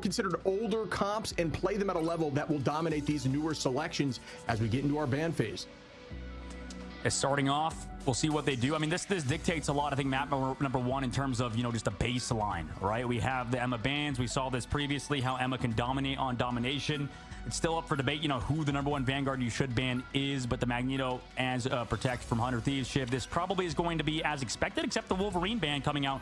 considered older comps and play them at a level that will dominate these newer selections as we get into our ban phase. Starting off, we'll see what they do. I mean, this dictates a lot. I think map number one in terms of, you know, just a baseline, right? We have the Emma bans. We saw this previously, how Emma can dominate on domination. It's still up for debate, you know, who the #1 Vanguard you should ban is, but the Magneto as Protect from 100 Thieves Shiv, this probably is going to be as expected, except the Wolverine ban coming out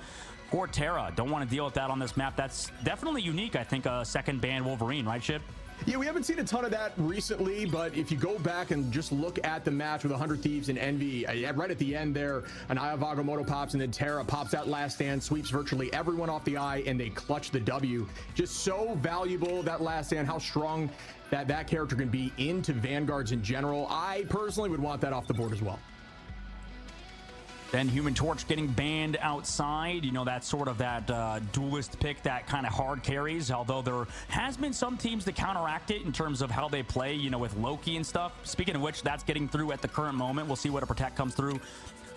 for Terra. Don't want to deal with that on this map. That's definitely unique, I think, a second ban Wolverine, right, Shiv? Yeah, we haven't seen a ton of that recently, but if you go back and just look at the match with 100 Thieves and Envy, right at the end there, an Eye of Agamotto pops, and then Terra pops that last stand, sweeps virtually everyone off the eye, and they clutch the W. Just so valuable, that last stand, how strong that character can be into Vanguards in general. I personally would want that off the board as well. Then Human Torch getting banned outside. You know, that's sort of that duelist pick that kind of hard carries, although there has been some teams that counteract it in terms of how they play, you know, with Loki and stuff. Speaking of which, that's getting through at the current moment. We'll see what a Protect comes through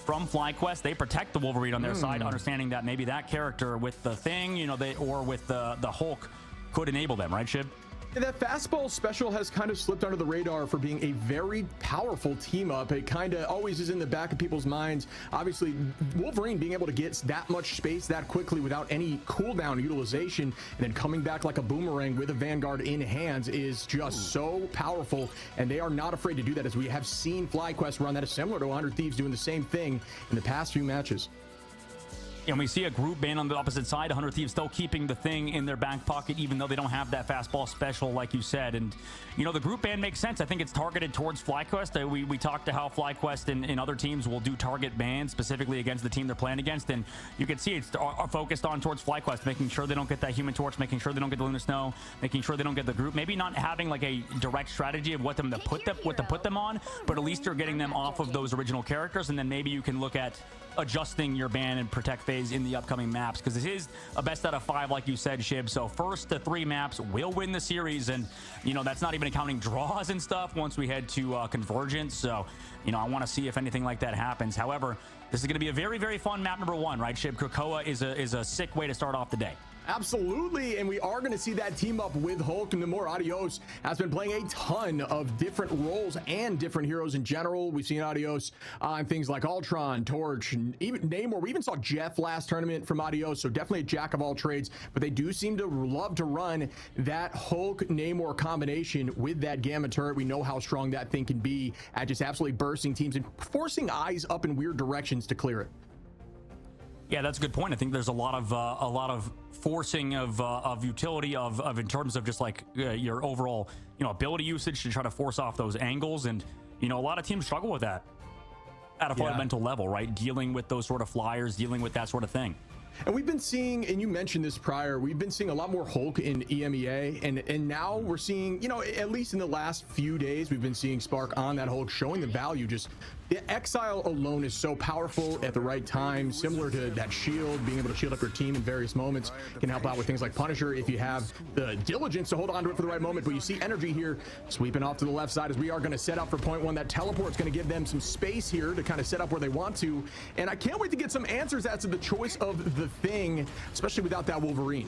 from FlyQuest. They protect the Wolverine on their side, understanding that maybe that character with the Thing, you know, or with the Hulk could enable them, right, Shib? That fastball special has kind of slipped under the radar for being a very powerful team up. It kind of always is in the back of people's minds. Obviously, Wolverine being able to get that much space that quickly without any cooldown utilization and then coming back like a boomerang with a Vanguard in hands is just so powerful. And they are not afraid to do that, as we have seen FlyQuest run that is similar to 100 Thieves doing the same thing in the past few matches. And we see a group ban on the opposite side. 100 Thieves still keeping the Thing in their back pocket, even though they don't have that fastball special, like you said. And, you know, the group ban makes sense. I think it's targeted towards FlyQuest. We talked to how FlyQuest and other teams will do target bans specifically against the team they're playing against. And you can see it's focused on towards FlyQuest, making sure they don't get that Human Torch, making sure they don't get the Lunar Snow, making sure they don't get the group. Maybe not having like a direct strategy of what to put them on, but at least you're getting them off of those original characters. And then maybe you can look at adjusting your ban and Protect phase in the upcoming maps, because this is a best out of 5, like you said, Shib. So first to 3 maps will win the series, and you know that's not even accounting draws and stuff once we head to Convergence. So you know, I want to see if anything like that happens. However, this is going to be a very, very fun map number 1, right, Shib? Krakoa is a sick way to start off the day. Absolutely, and we are going to see that team up with Hulk. And Namor Adios has been playing a ton of different roles and different heroes in general. We've seen Adios on things like Ultron, Torch, and even Namor. We even saw Jeff last tournament from Adios, so definitely a jack of all trades. But they do seem to love to run that Hulk-Namor combination with that Gamma turret. We know how strong that thing can be at just absolutely bursting teams and forcing eyes up in weird directions to clear it. Yeah, that's a good point. I think there's a lot of forcing of utility of in terms of just like your overall, you know, ability usage to try to force off those angles. And you know, a lot of teams struggle with that at a fundamental level, right? Dealing with those sort of flyers, dealing with that sort of thing. And we've been seeing, and you mentioned this prior, we've been seeing a lot more Hulk in EMEA, and now we're seeing, you know, at least in the last few days, we've been seeing Spark on that Hulk, showing the value. Just the Exile alone is so powerful at the right time, similar to that shield, being able to shield up your team in various moments can help out with things like Punisher if you have the diligence to hold on to it for the right moment. But you see energy here sweeping off to the left side as we are going to set up for point 1. That teleport's going to give them some space here to kind of set up where they want to, and I can't wait to get some answers as to the choice of the Thing, especially without that Wolverine.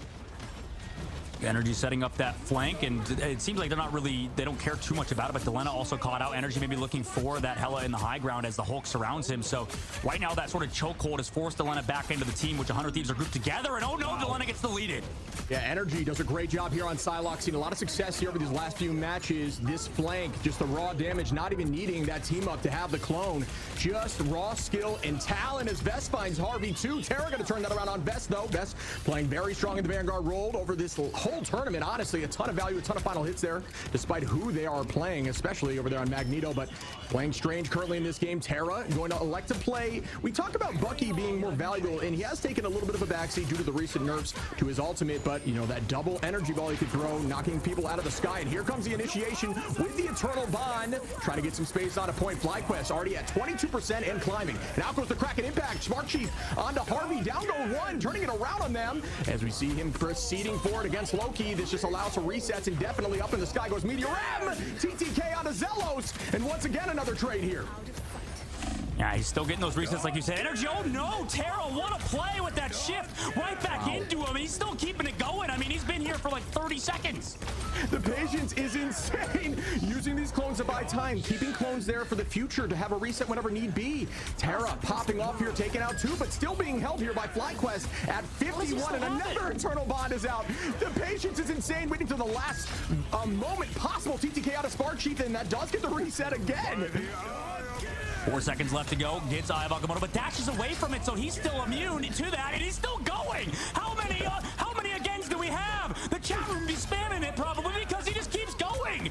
Energy setting up that flank, and it seems like they don't care too much about it, but Delena also caught out. Energy maybe looking for that Hela in the high ground as the Hulk surrounds him. So right now that sort of chokehold has forced Delena back into the team, which 100 Thieves are grouped together, and oh no, Delena gets deleted. Yeah, Energy does a great job here on Psylocke. Seen a lot of success here over these last few matches. This flank, just the raw damage, not even needing that team up to have the clone. Just raw skill and talent as Vest finds Harvey too. Terra going to turn that around on Vest though. Vest playing very strong in the Vanguard, rolled over this whole tournament. Honestly, a ton of value, a ton of final hits there, despite who they are playing, especially over there on Magneto. But playing Strange currently in this game. Terra going to elect to play. We talked about Bucky being more valuable, and he has taken a little bit of a backseat due to the recent nerfs to his ultimate. But you know, that double energy ball he could throw, knocking people out of the sky. And here comes the initiation with the Eternal Bond, trying to get some space on a point. FlyQuest already at 22% and climbing. And out goes the Kraken Impact. Smart Chief onto Harvey, down go 1, turning it around on them as we see him proceeding forward against Loki. This just allows for resets indefinitely. Up in the sky goes Meteor M, TTK onto Zelos, and once again another trade here. Yeah, he's still getting those resets, like you said. Energy, oh no, Terra, what a play with that shift right back into him. He's still keeping it going. I mean, he's been here for like 30 seconds. The patience is insane. Using these clones to buy time, keeping clones there for the future to have a reset whenever need be. Terra popping off here, taking out 2, but still being held here by FlyQuest at 51, and another Eternal Bond is out. The patience is insane, waiting to the last moment possible. TTK out of Spark Chief, and that does get the reset again. 4 seconds left to go. Gets Eye of Agamotto, but dashes away from it, so he's still immune to that, and he's still going. How many agains do we have? The chat room be spamming it probably because he just keeps going.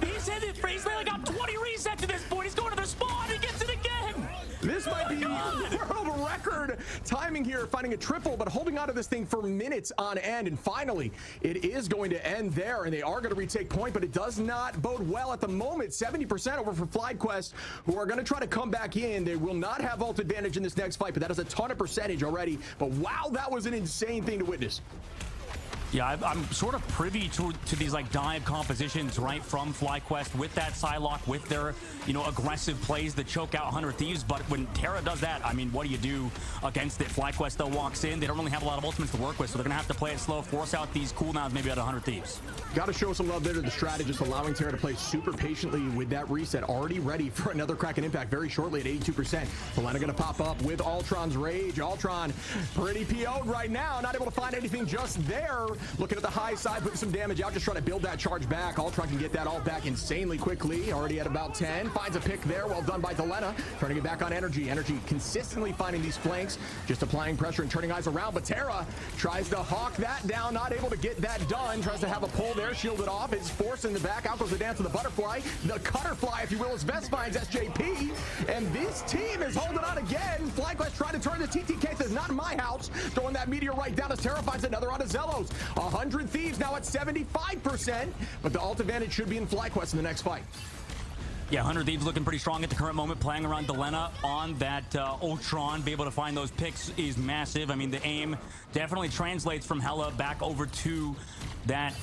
He's hit it. He's only got 20 resets to this point. He's going to the spawn. He gets it again. This might be world record timing here, finding a triple, but holding on to this thing for minutes on end. And finally, it is going to end there, and they are going to retake point, but it does not bode well at the moment. 70% over for FlyQuest, who are going to try to come back in. They will not have ult advantage in this next fight, but that is a ton of percentage already. But wow, that was an insane thing to witness. Yeah, I'm sort of privy to these like dive compositions right from FlyQuest with that Psylocke, with their aggressive plays that choke out 100 Thieves. But when Terra does that, I mean, what do you do against it? FlyQuest though walks in. They don't really have a lot of ultimates to work with, so they're gonna have to play it slow, force out these cooldowns maybe out of 100 Thieves. Got to show some love there to the strategist, allowing Terra to play super patiently with that reset, already ready for another Kraken impact very shortly at 82%. Helena gonna pop up with Ultron's Rage. Ultron pretty PO'd right now, not able to find anything just there. Looking at the high side, putting some damage out, just trying to build that charge back. Ultron can get that all back insanely quickly. Already at about 10. Finds a pick there. Well done by Delena. Trying to get back on Energy. Energy consistently finding these flanks, just applying pressure and turning eyes around. But Terra tries to hawk that down. Not able to get that done. Tries to have a pull there. Shielded off. It's forced in the back. Out goes the dance of the butterfly. The cutterfly, if you will, as Vest finds SJP. And this team is holding on again. FlyQuest trying to turn the TTK. Says, not in my house. Throwing that meteor right down as Terra finds another on Zelos. 100 Thieves now at 75%, but the ult advantage should be in FlyQuest in the next fight. Yeah, 100 Thieves looking pretty strong at the current moment, playing around Delena on that Ultron. Be able to find those picks is massive. I mean, the aim definitely translates from Hela back over to that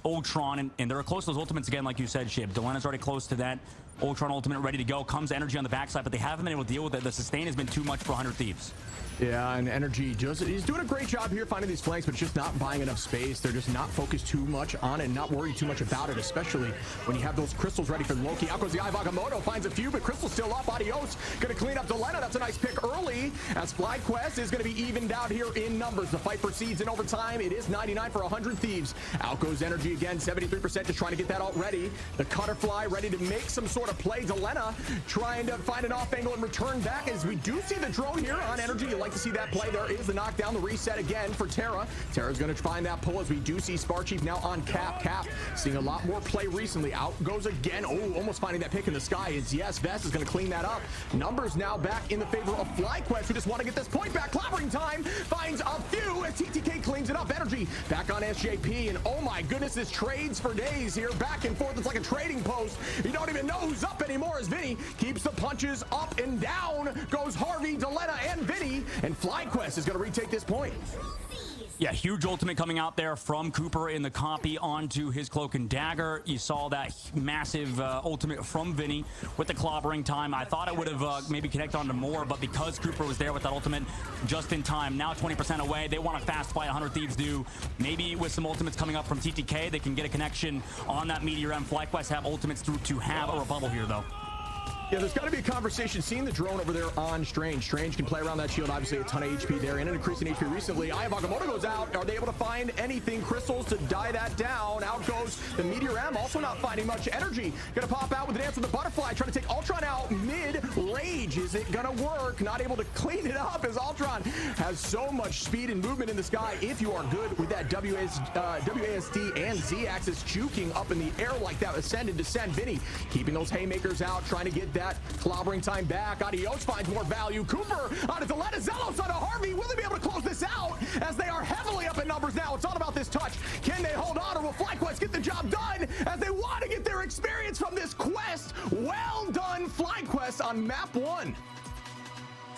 Ultron, and they're close to those ultimates again, like you said, Shib. Delena's already close to that Ultron ultimate ready to go. Comes Energy on the backside, but they haven't been able to deal with it. The sustain has been too much for 100 Thieves. Yeah, and Energy he's doing a great job here finding these flanks, but just not buying enough space. They're just not focused too much on it and not worried too much about it, especially when you have those crystals ready for Loki. Out goes the Eye of Agamotto, finds a few, but Crystal's still up. Adios gonna clean up Delena. That's a nice pick early, as FlyQuest is gonna be evened out here in numbers. The fight proceeds in overtime. It is 99 for 100 Thieves. Out goes Energy again, 73%, just trying to get that ult ready. The Cutterfly ready to make some sort of play. Delena trying to find an off angle and return back, as we do see the drone here on Energy. You like to see that play. There is the knockdown, the reset again for Terra. Terra's going to find that pull, as we do see Spark Chief now on Cap. Cap seeing a lot more play recently. Out goes again. Oh, almost finding that pick in the sky. It's yes, Vest is going to clean that up. Numbers now back in the favor of FlyQuest, who just want to get this point back. Clobbering time finds a few as TTK cleans it up. Energy back on SJP, and oh my goodness, this trades for days here. Back and forth. It's like a trading post. You don't even know who's up anymore, as Vinny keeps the punches up and down. Goes Harvey, Delena, and Vinny, and FlyQuest is going to retake this point. Yeah, huge ultimate coming out there from Cooper in the copy onto his Cloak and Dagger. You saw that massive ultimate from Vinny with the clobbering time. I thought it would have maybe connected onto more, but because Cooper was there with that ultimate just in time, now 20% away, they want to fast fight. 100 Thieves do. Maybe with some ultimates coming up from TTK, they can get a connection on that Meteor M. FlyQuest have ultimates to have a rebuttal here, though. Yeah, there's got to be a conversation. Seeing the drone over there on Strange. Strange can play around that shield. Obviously, a ton of HP there and an increase in HP recently. Eye of Agamotto goes out. Are they able to find anything? Crystals to die that down. Out goes the Meteor M. Also not finding much energy. Gonna pop out with the dance of the butterfly. Trying to take Ultron out mid-range. Is it gonna work? Not able to clean it up, as Ultron has so much speed and movement in the sky. If you are good with that WASD and Z-axis juking up in the air like that, ascend and descend. Vinny keeping those haymakers out, trying to get that clobbering time back. Adios finds more value. Cooper onto Delena. Zelos onto Harvey. Will they be able to close this out, as they are heavily up in numbers now? It's all about this touch. Can they hold on, or will FlyQuest get the job done, as they want to get their experience from this quest? 1 quest. Well done, FlyQuest, on map 1. 100 Thieves looking pretty strong at the current moment, playing around Delena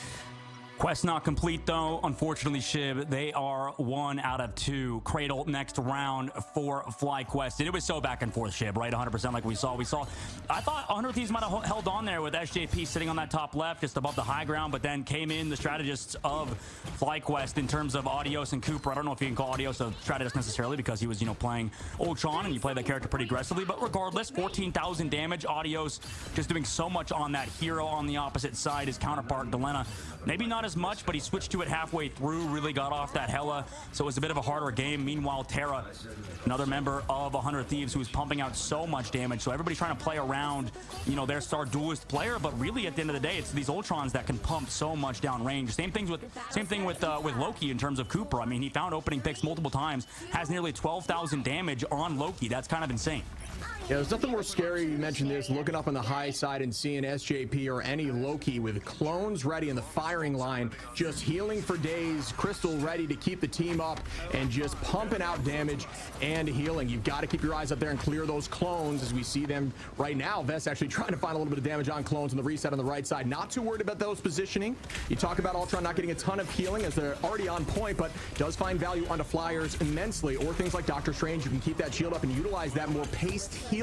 on that Ultron. Quest not complete though, unfortunately, Shib. They are 1 out of 2. Cradle next round for FlyQuest. And it was so back and forth, Shib, right? 100% like we saw. I thought 100Thieves might have held on there with SJP sitting on that top left, just above the high ground, but then came in the strategists of FlyQuest in terms of Adios and Cooper. I don't know if you can call Adios a strategist necessarily because he was, playing Ultron and you play that character pretty aggressively, but regardless, 14,000 damage. Adios just doing so much on that hero on the opposite side. His counterpart, Delena, maybe not as much, but he switched to it halfway through, really got off that Hela, so it was a bit of a harder game. Meanwhile, Terra, another member of 100Thieves who was pumping out so much damage, so everybody's trying to play around, their star duelist player, but really at the end of the day, it's these Ultrons that can pump so much down range. Same thing with Loki in terms of Cooper. I mean, he found opening picks multiple times, has nearly 12,000 damage on Loki. That's kind of insane. Yeah, there's nothing more scary, you mentioned this, looking up on the high side and seeing SJP or any Loki with clones ready in the firing line, just healing for days, Crystal ready to keep the team up and just pumping out damage and healing. You've got to keep your eyes up there and clear those clones as we see them right now. Vest actually trying to find a little bit of damage on clones on the reset on the right side. Not too worried about those positioning. You talk about Ultron not getting a ton of healing as they're already on point, but does find value onto flyers immensely, or things like Doctor Strange. You can keep that shield up and utilize that more paced healing.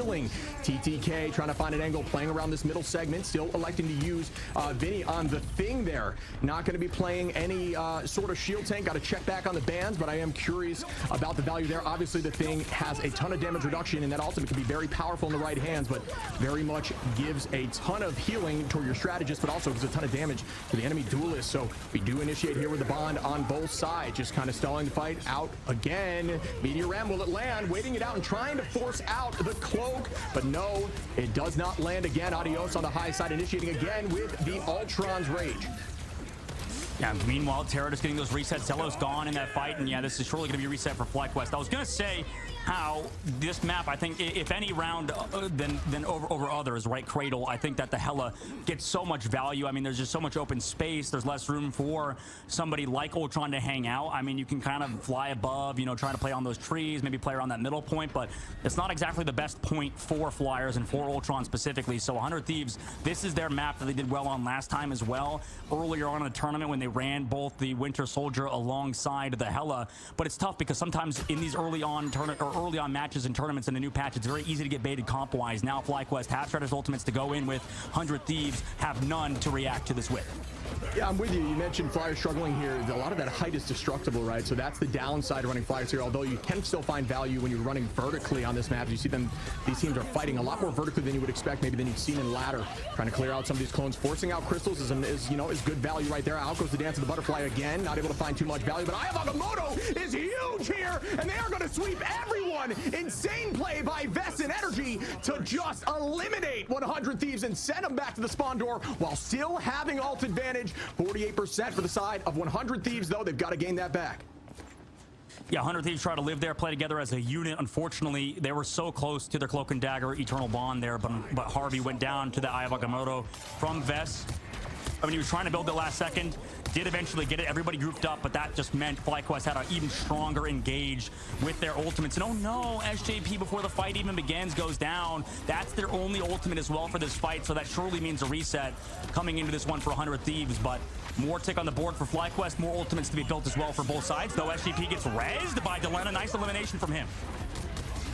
TTK trying to find an angle, playing around this middle segment, still electing to use Vinny on the Thing there. Not going to be playing any sort of shield tank. Got to check back on the bans, but I am curious about the value there. Obviously, the Thing has a ton of damage reduction, and that ultimate can be very powerful in the right hands, but very much gives a ton of healing toward your strategist, but also gives a ton of damage to the enemy duelist. So we do initiate here with the bond on both sides, just kind of stalling the fight out again. Meteor Ram, will it land? Waiting it out and trying to force out the cloak, but no, it does not land again. Adios on the high side, initiating again with the Ultron's Rage. Yeah, meanwhile, Terra just getting those resets. Zelo's gone in that fight, and yeah, this is surely going to be a reset for FlyQuest. I was going to say how this map, I think, if any round than over others, right, Cradle, I think that the Hela gets so much value. I mean, there's just so much open space. There's less room for somebody like Ultron to hang out. I mean, you can kind of fly above, try to play on those trees, maybe play around that middle point, but it's not exactly the best point for Flyers and for Ultron specifically. So 100Thieves, this is their map that they did well on last time as well, earlier on in the tournament when they ran both the Winter Soldier alongside the Hela. But it's tough because sometimes in these early on matches and tournaments in the new patch, it's very easy to get baited comp-wise. Now FlyQuest have Shredder's ultimates to go in with. 100Thieves have none to react to this with. Yeah, I'm with you. You mentioned Flyers struggling here. A lot of that height is destructible, right? So that's the downside of running Flyers here, although you can still find value when you're running vertically on this map. You see them, these teams are fighting a lot more vertically than you would expect, maybe than you've seen in ladder. Trying to clear out some of these clones, forcing out crystals is good value right there. Out goes the dance of the butterfly again, not able to find too much value, but Agamotto is huge here, and they are going to sweep everyone. Insane play by Vest and Energy to just eliminate 100Thieves and send them back to the spawn door while still having ult advantage. 48% for the side of 100Thieves, though. They've got to gain that back. Yeah, 100Thieves try to live there, play together as a unit. Unfortunately, they were so close to their Cloak and Dagger Eternal Bond there, but Harvey went down to the Eye of Agamotto from Vest. I mean, he was trying to build it last second, did eventually get it. Everybody grouped up, but that just meant FlyQuest had an even stronger engage with their ultimates. And oh no, SJP before the fight even begins goes down. That's their only ultimate as well for this fight, so that surely means a reset coming into this one for 100Thieves. But more tick on the board for FlyQuest, more ultimates to be built as well for both sides, though SJP gets rezzed by Delena. Nice elimination from him.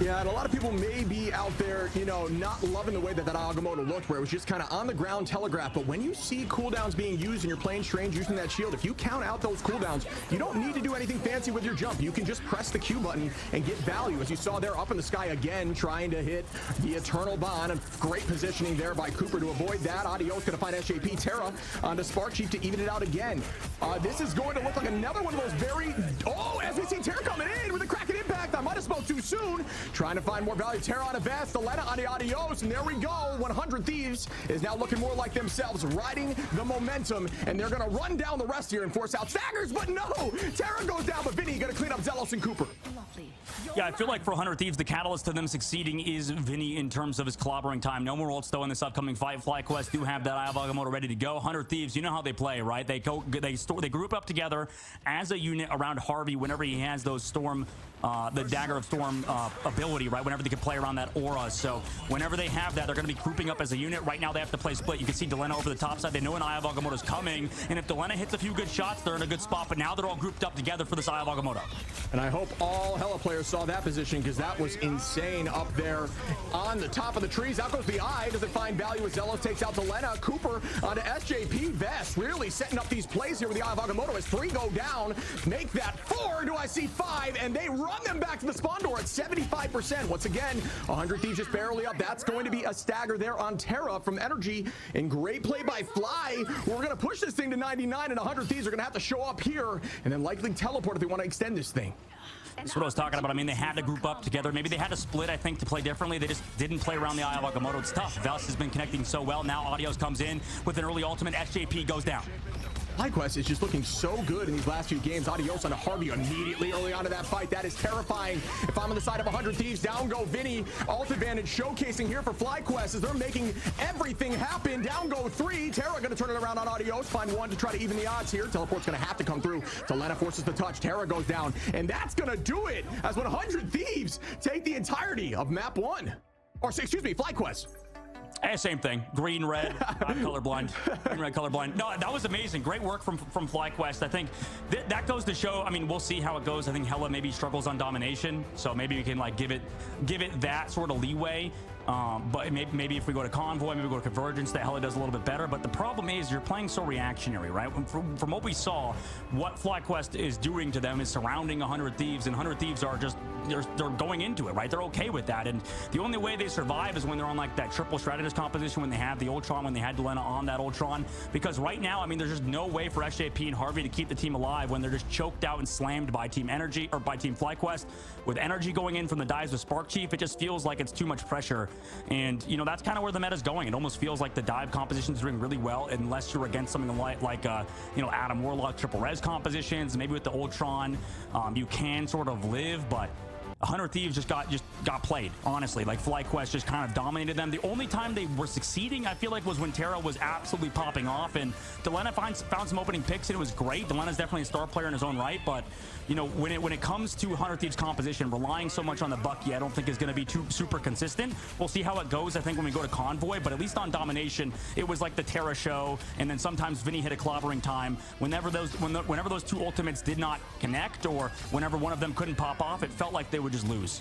Yeah, and a lot of people may be out there, not loving the way that Agamotto looked, where it was just kind of on the ground telegraph. But when you see cooldowns being used and you're playing Strange using that shield, if you count out those cooldowns, you don't need to do anything fancy with your jump. You can just press the Q button and get value. As you saw there up in the sky again, trying to hit the Eternal Bond. And great positioning there by Cooper to avoid that. Adios going to find SJP. Terra onto Spark Chief to even it out again. This is going to look like another one of those very... Oh, as we see Terra coming in with a cracking impact. I might have spoke too soon. Trying to find more value. Terra on a Vest, Delena on the Adios, and there we go. 100Thieves is now looking more like themselves, riding the momentum, and they're going to run down the rest here and force out Staggers, but no! Terra goes down, but Vinny going to clean up Zelos and Cooper. Yeah, I feel like for 100Thieves, the catalyst to them succeeding is Vinny in terms of his clobbering time. No more ults, though, in this upcoming fight. FlyQuest do have that Eye of Agamotto ready to go. 100Thieves, you know how they play, right? They group up together as a unit around Harvey whenever he has those Storm the Dagger of Storm ability, right? Whenever they can play around that aura. So whenever they have that, they're going to be grouping up as a unit. Right now, they have to play split. You can see Delena over the top side. They know an Eye of Agamotto's coming, and if Delena hits a few good shots, they're in a good spot. But now they're all grouped up together for this Eye of Agamotto. And I hope all Hella players saw that position, because that was insane up there on the top of the trees. Out goes the Eye. Does it find value as Zelos takes out Delena? Cooper onto SJP. Vest really setting up these plays here with the Eye of Agamotto as 3 go down. Make that 4. Do I see 5? And they run them back to the spawn door at 75%. Once again, 100 Thieves just barely up. That's going to be a stagger there on Terra from Energy. And great play by Fly. We're going to push this thing to 99, and 100 Thieves are going to have to show up here and then likely teleport if they want to extend this thing. That's what I was talking about. I mean, they had to group up together. Maybe they had to split, I think, to play differently. They just didn't play around the Eye of Agamotto. It's tough. Vels has been connecting so well. Now Audios comes in with an early ultimate. SJP goes down. FlyQuest is just looking so good in these last few games. Adios on a Harvey immediately early on to that fight. That is terrifying. If I'm on the side of 100 Thieves, down go Vinny. Ult advantage showcasing here for FlyQuest as they're making everything happen. Down go 3. Terra going to turn it around on Adios. Find 1 to try to even the odds here. Teleport's going to have to come through. Delena forces the touch. Terra goes down. And that's going to do it as 100 Thieves take the entirety of map 1. Or, excuse me, FlyQuest. Same thing. Green, red. I'm colorblind. Green, red, colorblind. No, that was amazing. Great work from FlyQuest. I think that goes to show. I mean, we'll see how it goes. I think Hella maybe struggles on domination, so maybe we can like give it that sort of leeway. But maybe if we go to Convoy, maybe we go to Convergence, that Hella does a little bit better. But the problem is you're playing so reactionary, right? From what we saw, what FlyQuest is doing to them is surrounding 100 Thieves, and 100 Thieves are just they're going into it, right? They're okay with that, and the only way they survive is when they're on like that triple strategist composition, when they have the Ultron, when they had Delena on that Ultron. Because right now, I mean, there's just no way for SJP and Harvey to keep the team alive when they're just choked out and slammed by Team Energy or by Team FlyQuest. With Energy going in from the dives with Spark Chief, it just feels like it's too much pressure. And you know, that's kind of where the meta's going. It almost feels like the dive composition is doing really well unless you're against something like you know, Adam Warlock triple res compositions. Maybe with the Ultron, you can sort of live, but 100 Thieves just got played, honestly. Like, FlyQuest just kind of dominated them. The only time they were succeeding, I feel like, was when Terra was absolutely popping off, and Delena found some opening picks, and it was great. Delena's definitely a star player in his own right, but you know, when it comes to 100 Thieves composition, relying so much on the Bucky, I don't think is going to be too super consistent. We'll see how it goes, I think, when we go to Convoy, but at least on domination, it was like the Terra show, and then sometimes Vinny hit a clobbering time. Whenever those two ultimates did not connect, or whenever one of them couldn't pop off, it felt like they would just lose.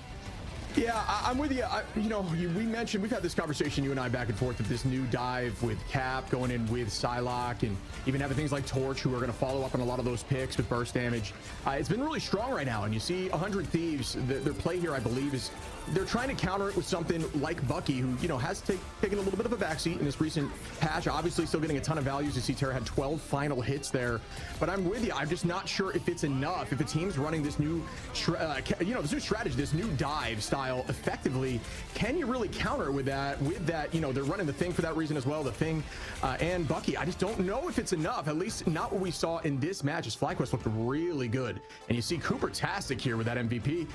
Yeah, I'm with you. You know, we mentioned, we've had this conversation, you and I, back and forth, of this new dive with Cap going in with Psylocke, and even having things like Torch, who are going to follow up on a lot of those picks with burst damage. It's been really strong right now, and you see 100 Thieves, their play here, I believe, is they're trying to counter it with something like Bucky, who, you know, has taken a little bit of a backseat in this recent patch. Obviously, still getting a ton of values. You see Terra had 12 final hits there, but I'm with you. I'm just not sure if it's enough. If a team's running this new, this new strategy, this new dive style effectively, can you really counter with that? You know, they're running the Thing for that reason as well, the Thing and Bucky. I just don't know if it's enough. At least not what we saw in this match, as FlyQuest looked really good. And you see Cooper-tastic here with that MVP.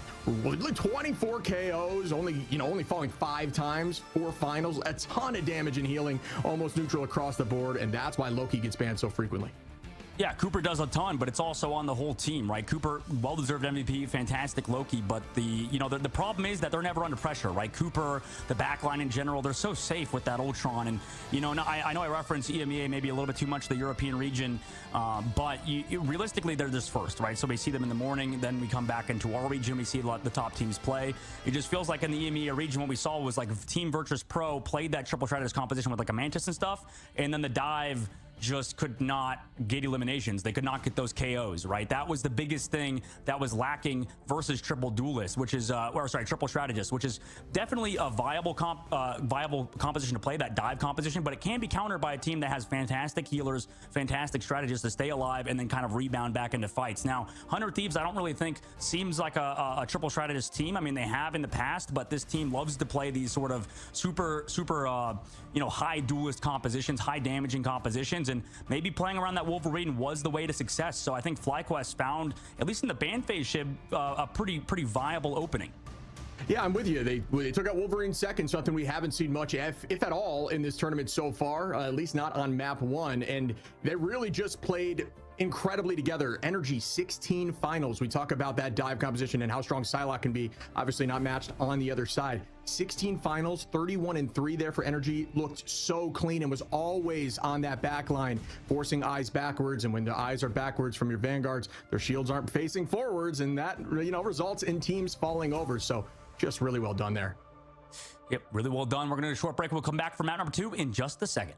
24 KOs, only falling 5 times, 4 finals, a ton of damage and healing, almost neutral across the board, and that's why Loki gets banned so frequently. Yeah, Cooper does a ton, but it's also on the whole team, right? Cooper, well-deserved MVP, fantastic Loki, but the problem is that they're never under pressure, right? Cooper, the backline in general, they're so safe with that Ultron, and I know I reference EMEA maybe a little bit too much, the European region, but realistically, they're just first, right? So we see them in the morning, then we come back into our region, we see the top teams play. It just feels like in the EMEA region, what we saw was like Team Virtus Pro played that triple strategist composition with like a Mantis and stuff, and then the dive just could not get eliminations. They could not get those KOs, right? That was the biggest thing that was lacking versus triple duelist, which is triple strategist, which is definitely a viable composition to play, that dive composition, but it can be countered by a team that has fantastic healers, fantastic strategists to stay alive and then kind of rebound back into fights. Now, 100 Thieves, I don't really think seems like a triple strategist team. I mean, they have in the past, but this team loves to play these sort of super high duelist compositions, high damaging compositions, and maybe playing around that Wolverine was the way to success. So I think FlyQuest found, at least in the ban phase ship, a pretty viable opening. Yeah, I'm with you. They took out Wolverine second, something we haven't seen much, if at all, in this tournament so far, at least not on map 1. And they really just played incredibly together. Energy 16 finals. We talk about that dive composition and how strong Psylocke can be. Obviously not matched on the other side. 16 finals, 31-3 there for Energy. Looked so clean and was always on that back line, forcing eyes backwards. And when the eyes are backwards from your vanguards, their shields aren't facing forwards, and that, you know, results in teams falling over. So just really well done there. Yep, really well done. We're going to do a short break. We'll come back for map number 2 in just a second.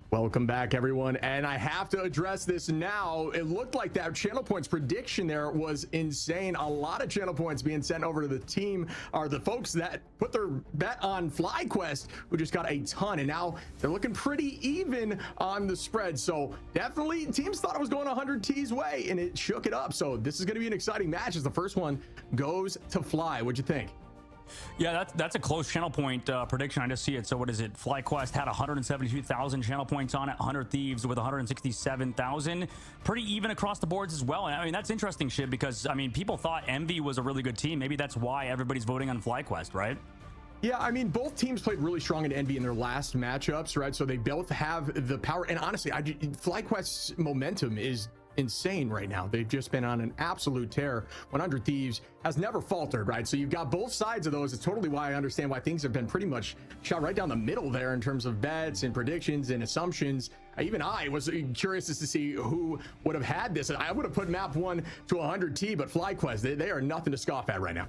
Welcome back, everyone, and I have to address this now. It looked like that channel points prediction there was insane. A lot of channel points being sent over to the team, or the folks that put their bet on FlyQuest, who just got a ton, and now they're looking pretty even on the spread. So definitely teams thought it was going 100Thieves way, and it shook it up. So this is going to be an exciting match as the first one goes to Fly. What'd you think? Yeah, that's a close channel point prediction. I just see it. So what is it? FlyQuest had 172,000 channel points on it. 100Thieves with 167,000. Pretty even across the boards as well. And I mean, that's interesting, Shib, because I mean, people thought Envy was a really good team. Maybe that's why everybody's voting on FlyQuest, right? Yeah, I mean, both teams played really strong in Envy in their last matchups, right? So they both have the power. And honestly, FlyQuest's momentum is insane right now. They've just been on an absolute tear. 100Thieves has never faltered, right? So you've got both sides of those. It's totally why I understand why things have been pretty much shot right down the middle there in terms of bets and predictions and assumptions. Even I was curious as to see who would have had this. I would have put map 1 to 100T, but FlyQuest, they are nothing to scoff at right now.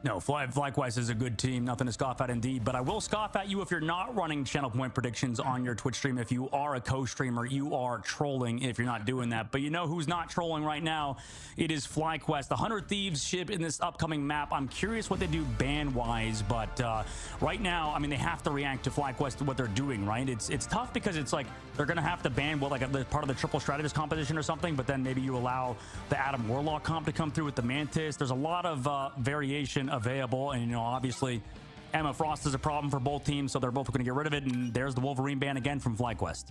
No, FlyQuest is a good team. Nothing to scoff at indeed. But I will scoff at you if you're not running channel point predictions on your Twitch stream. If you are a co-streamer, you are trolling if you're not doing that. But you know who's not trolling right now? It is FlyQuest. The 100Thieves ship in this upcoming map. I'm curious what they do ban-wise. But right now, I mean, they have to react to FlyQuest, what they're doing, right? It's tough because it's like they're going to have to ban, what, like a part of the triple strategist composition or something. But then maybe you allow the Adam Warlock comp to come through with the Mantis. There's a lot of variation available, and you know, obviously Emma Frost is a problem for both teams, so they're both going to get rid of it. And there's the Wolverine ban again from FlyQuest.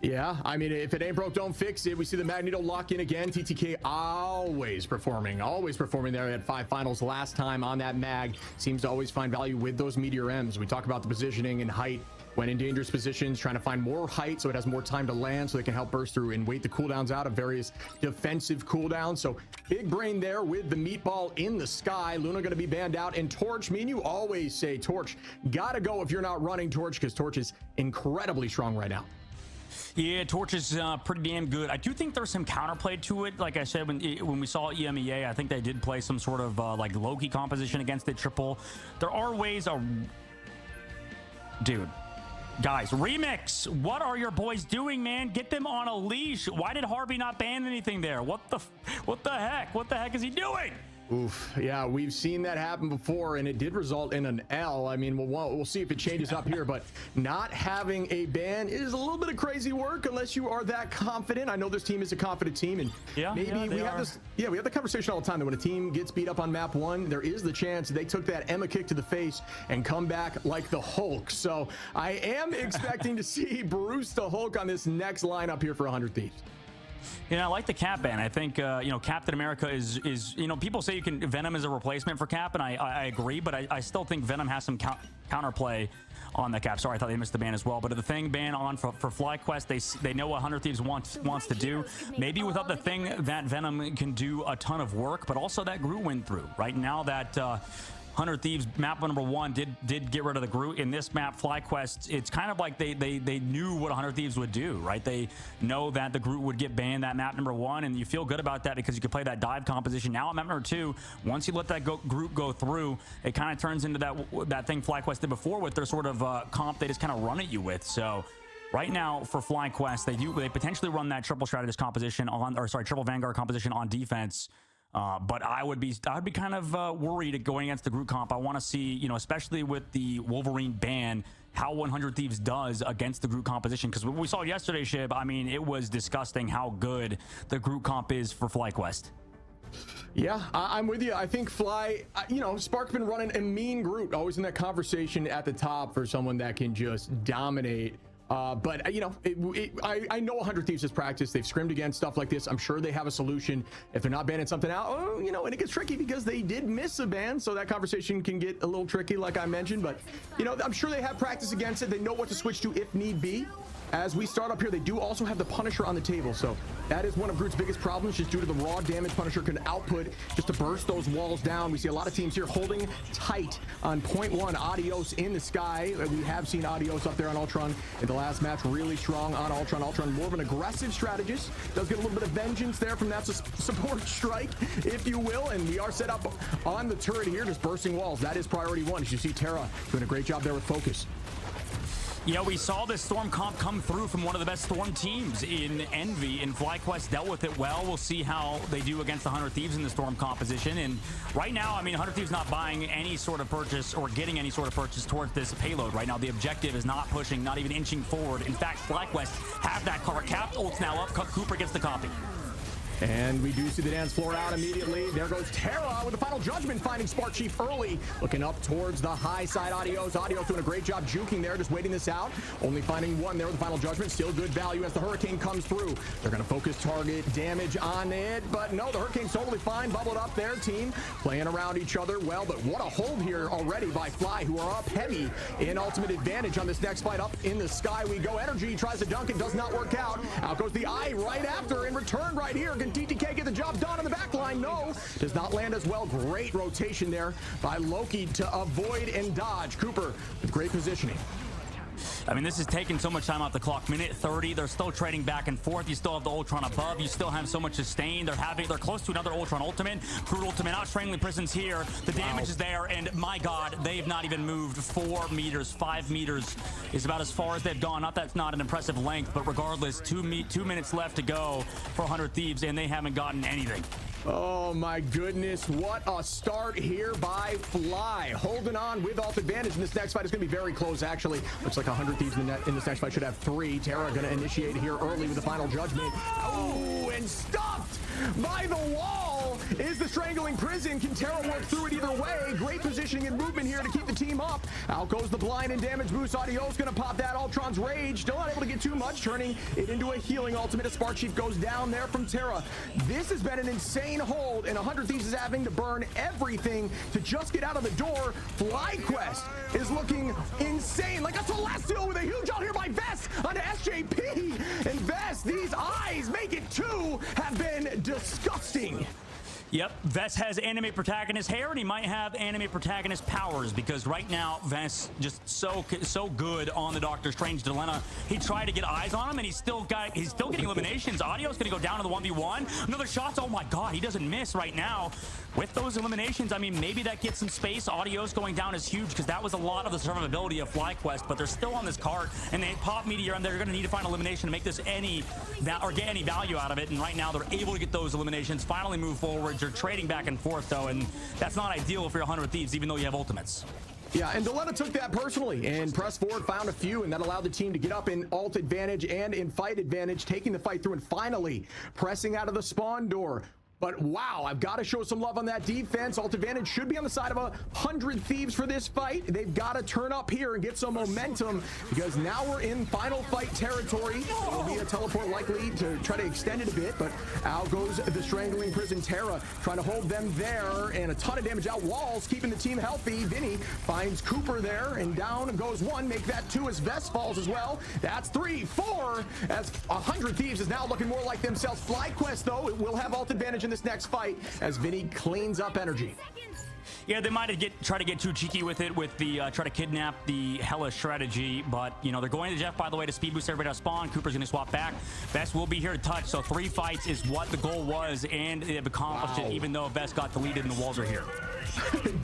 Yeah, I mean, if it ain't broke, don't fix it. We see the Magneto lock in again. TTK always performing there. They had 5 finals last time on that mag. Seems to always find value with those Meteor M's. We talk about the positioning and height when in dangerous positions, trying to find more height so it has more time to land so they can help burst through and wait the cooldowns out of various defensive cooldowns. So big brain there with the meatball in the sky. Luna going to be banned out, and Torch, me and you always say Torch gotta go if you're not running Torch, because Torch is incredibly strong right now. Yeah, Torch is pretty damn good. I do think there's some counterplay to it. Like I said, when we saw EMEA, I think they did play some sort of like Loki composition against the triple. There are ways dude. Guys, Remix, what are your boys doing, man? Get them on a leash. Why did Harvey not ban anything there? What the heck? What the heck is he doing? Oof, yeah, we've seen that happen before, and it did result in an L. I mean, we'll see if it changes up here, but not having a ban is a little bit of crazy work unless you are that confident. I know this team is a confident team, and maybe we have the conversation all the time that when a team gets beat up on map 1, there is the chance they took that Emma kick to the face and come back like the Hulk. So I am expecting to see Bruce the Hulk on this next lineup here for 100Thieves. Yeah, I like the Cap ban. I think, you know, Captain America is, you know, people say Venom is a replacement for Cap, and I agree, but I still think Venom has some counterplay on the Cap. Sorry, I thought they missed the ban as well. But the thing ban on for FlyQuest, they know what 100Thieves wants to do. Maybe without the thing, that Venom can do a ton of work, but also that Groot went through. Right now that 100Thieves map number 1 did get rid of the Groot. In this map, FlyQuest, it's kind of like they knew what 100Thieves would do, right? They know that the Groot would get banned that map number 1, and you feel good about that because you could play that dive composition. Now at map number 2, once you let that Groot go through, it kind of turns into that thing FlyQuest did before with their sort of comp they just kind of run at you with. So right now for FlyQuest, they potentially run that triple strategist composition triple Vanguard composition on defense. But I would be kind of worried going against the Groot comp. I want to see, you know, especially with the Wolverine ban, how 100Thieves does against the Groot composition. Because what we saw yesterday, Shib, I mean, it was disgusting how good the Groot comp is for FlyQuest. Yeah, I'm with you. I think you know, Spark's been running a mean Groot, always in that conversation at the top for someone that can just dominate But you know, I know 100 Thieves has practiced. They've scrimmed against stuff like this. I'm sure they have a solution. If they're not banning something out, oh, you know, and it gets tricky because they did miss a ban, so that conversation can get a little tricky, like I mentioned. But you know, I'm sure they have practice against it. They know what to switch to if need be. As we start up here, they do also have the Punisher on the table, so that is one of Groot's biggest problems, just due to the raw damage Punisher can output just to burst those walls down. We see a lot of teams here holding tight on point one. Adios in the sky. We have seen Adios up there on Ultron in the last match, really strong on Ultron. Ultron more of an aggressive strategist, does get a little bit of vengeance there from that support strike, if you will, and we are set up on the turret here, just bursting walls. That is priority one. As you see, Terra doing a great job there with focus. Yeah, we saw this Storm comp come through from one of the best Storm teams in Envy, and FlyQuest dealt with it well. We'll see how they do against the 100 Thieves in the Storm composition. And right now, I mean, 100 Thieves not buying any sort of purchase or getting any sort of purchase towards this payload. Right now, the objective is not pushing, not even inching forward. In fact, FlyQuest have that car capped. Ult's now up. Cooper gets the copy. And we do see the dance floor out immediately. There goes Terra with the final judgment, finding Spark Chief early, looking up towards the high side. Adios doing a great job juking there, just waiting this out. Only finding one there with the final judgment. Still good value as the Hurricane comes through. They're going to focus target damage on it, but no, the Hurricane's totally fine. Bubbled up their team, playing around each other well, but what a hold here already by Fly, who are up heavy in ultimate advantage on this next fight. Up in the sky we go. Energy tries to dunk it, does not work out. Out goes the Eye right after, in return right here. TTK get the job done on the back line? No, does not land as well. Great rotation there by Loki to avoid and dodge. Cooper with great positioning. I mean, this is taking so much time off the clock. Minute 30, they're still trading back and forth. You still have the Ultron above. You still have so much sustain. They're close to another Ultron ultimate. Crude ultimate out, Strangling Prison's here. The damage is there, and my God, they've not even moved 4 meters. 5 meters is about as far as they've gone. Not that's not an impressive length, but regardless, 2 minutes left to go for 100 Thieves, and they haven't gotten anything. Oh my goodness, what a start here by Fly, holding on with ult advantage in this next fight. Is going to be very close, actually. Looks like 100 Thieves in this next fight should have 3. Terra going to initiate here early with the final judgment. Oh, and stuffed by the wall is the Strangling Prison. Can Terra work through it either way? Great positioning and movement here to keep the team up. Out goes the blind and damage boost. Adios going to pop that. Ultron's Rage, still not able to get too much, turning it into a healing ultimate. A Spark Chief goes down there from Terra. This has been an insane hold, and 100 Thieves is having to burn everything to just get out of the door. FlyQuest is looking insane, like a Celestial with a huge out here by Vest onto SJP, and Vest, these eyes make it 2, have been disgusting. Yep, Vest has anime protagonist hair, and he might have anime protagonist powers, because right now Vest just so good on the Doctor Strange Delena. He tried to get eyes on him, and he's still getting eliminations. Audio's gonna go down to the 1v1. Another shot. Oh my God, he doesn't miss right now. With those eliminations, I mean, maybe that gets some space. Audio's going down is huge, because that was a lot of the survivability of FlyQuest, but they're still on this cart, and they pop Meteor, and they're gonna need to find elimination to make this get any value out of it. And right now they're able to get those eliminations, finally move forward. You're trading back and forth, though, and that's not ideal if you're 100 Thieves, even though you have ultimates. Yeah, and Delena took that personally and pressed forward, found a few, and that allowed the team to get up in ult advantage and in fight advantage, taking the fight through and finally pressing out of the spawn door. But wow, I've got to show some love on that defense. Ult advantage should be on the side of 100 Thieves for this fight. They've got to turn up here and get some momentum, because now we're in final fight territory. It will be a teleport likely to try to extend it a bit, but out goes the Strangling Prison. Terra trying to hold them there, and a ton of damage out walls, keeping the team healthy. Vinny finds Cooper there, and down goes 1. Make that 2 as Vest falls as well. That's 3, 4, as 100 Thieves is now looking more like themselves. FlyQuest, though, it will have ult advantage in this next fight as Vinny cleans up energy. Yeah, they might try to get too cheeky with it, with the try to kidnap the Hela strategy, but you know, they're going to Jeff, by the way, to speed boost everybody to spawn. Cooper's going to swap back. Vest will be here to touch, so 3 fights is what the goal was, and they've accomplished it, even though Vest got deleted and the walls are here.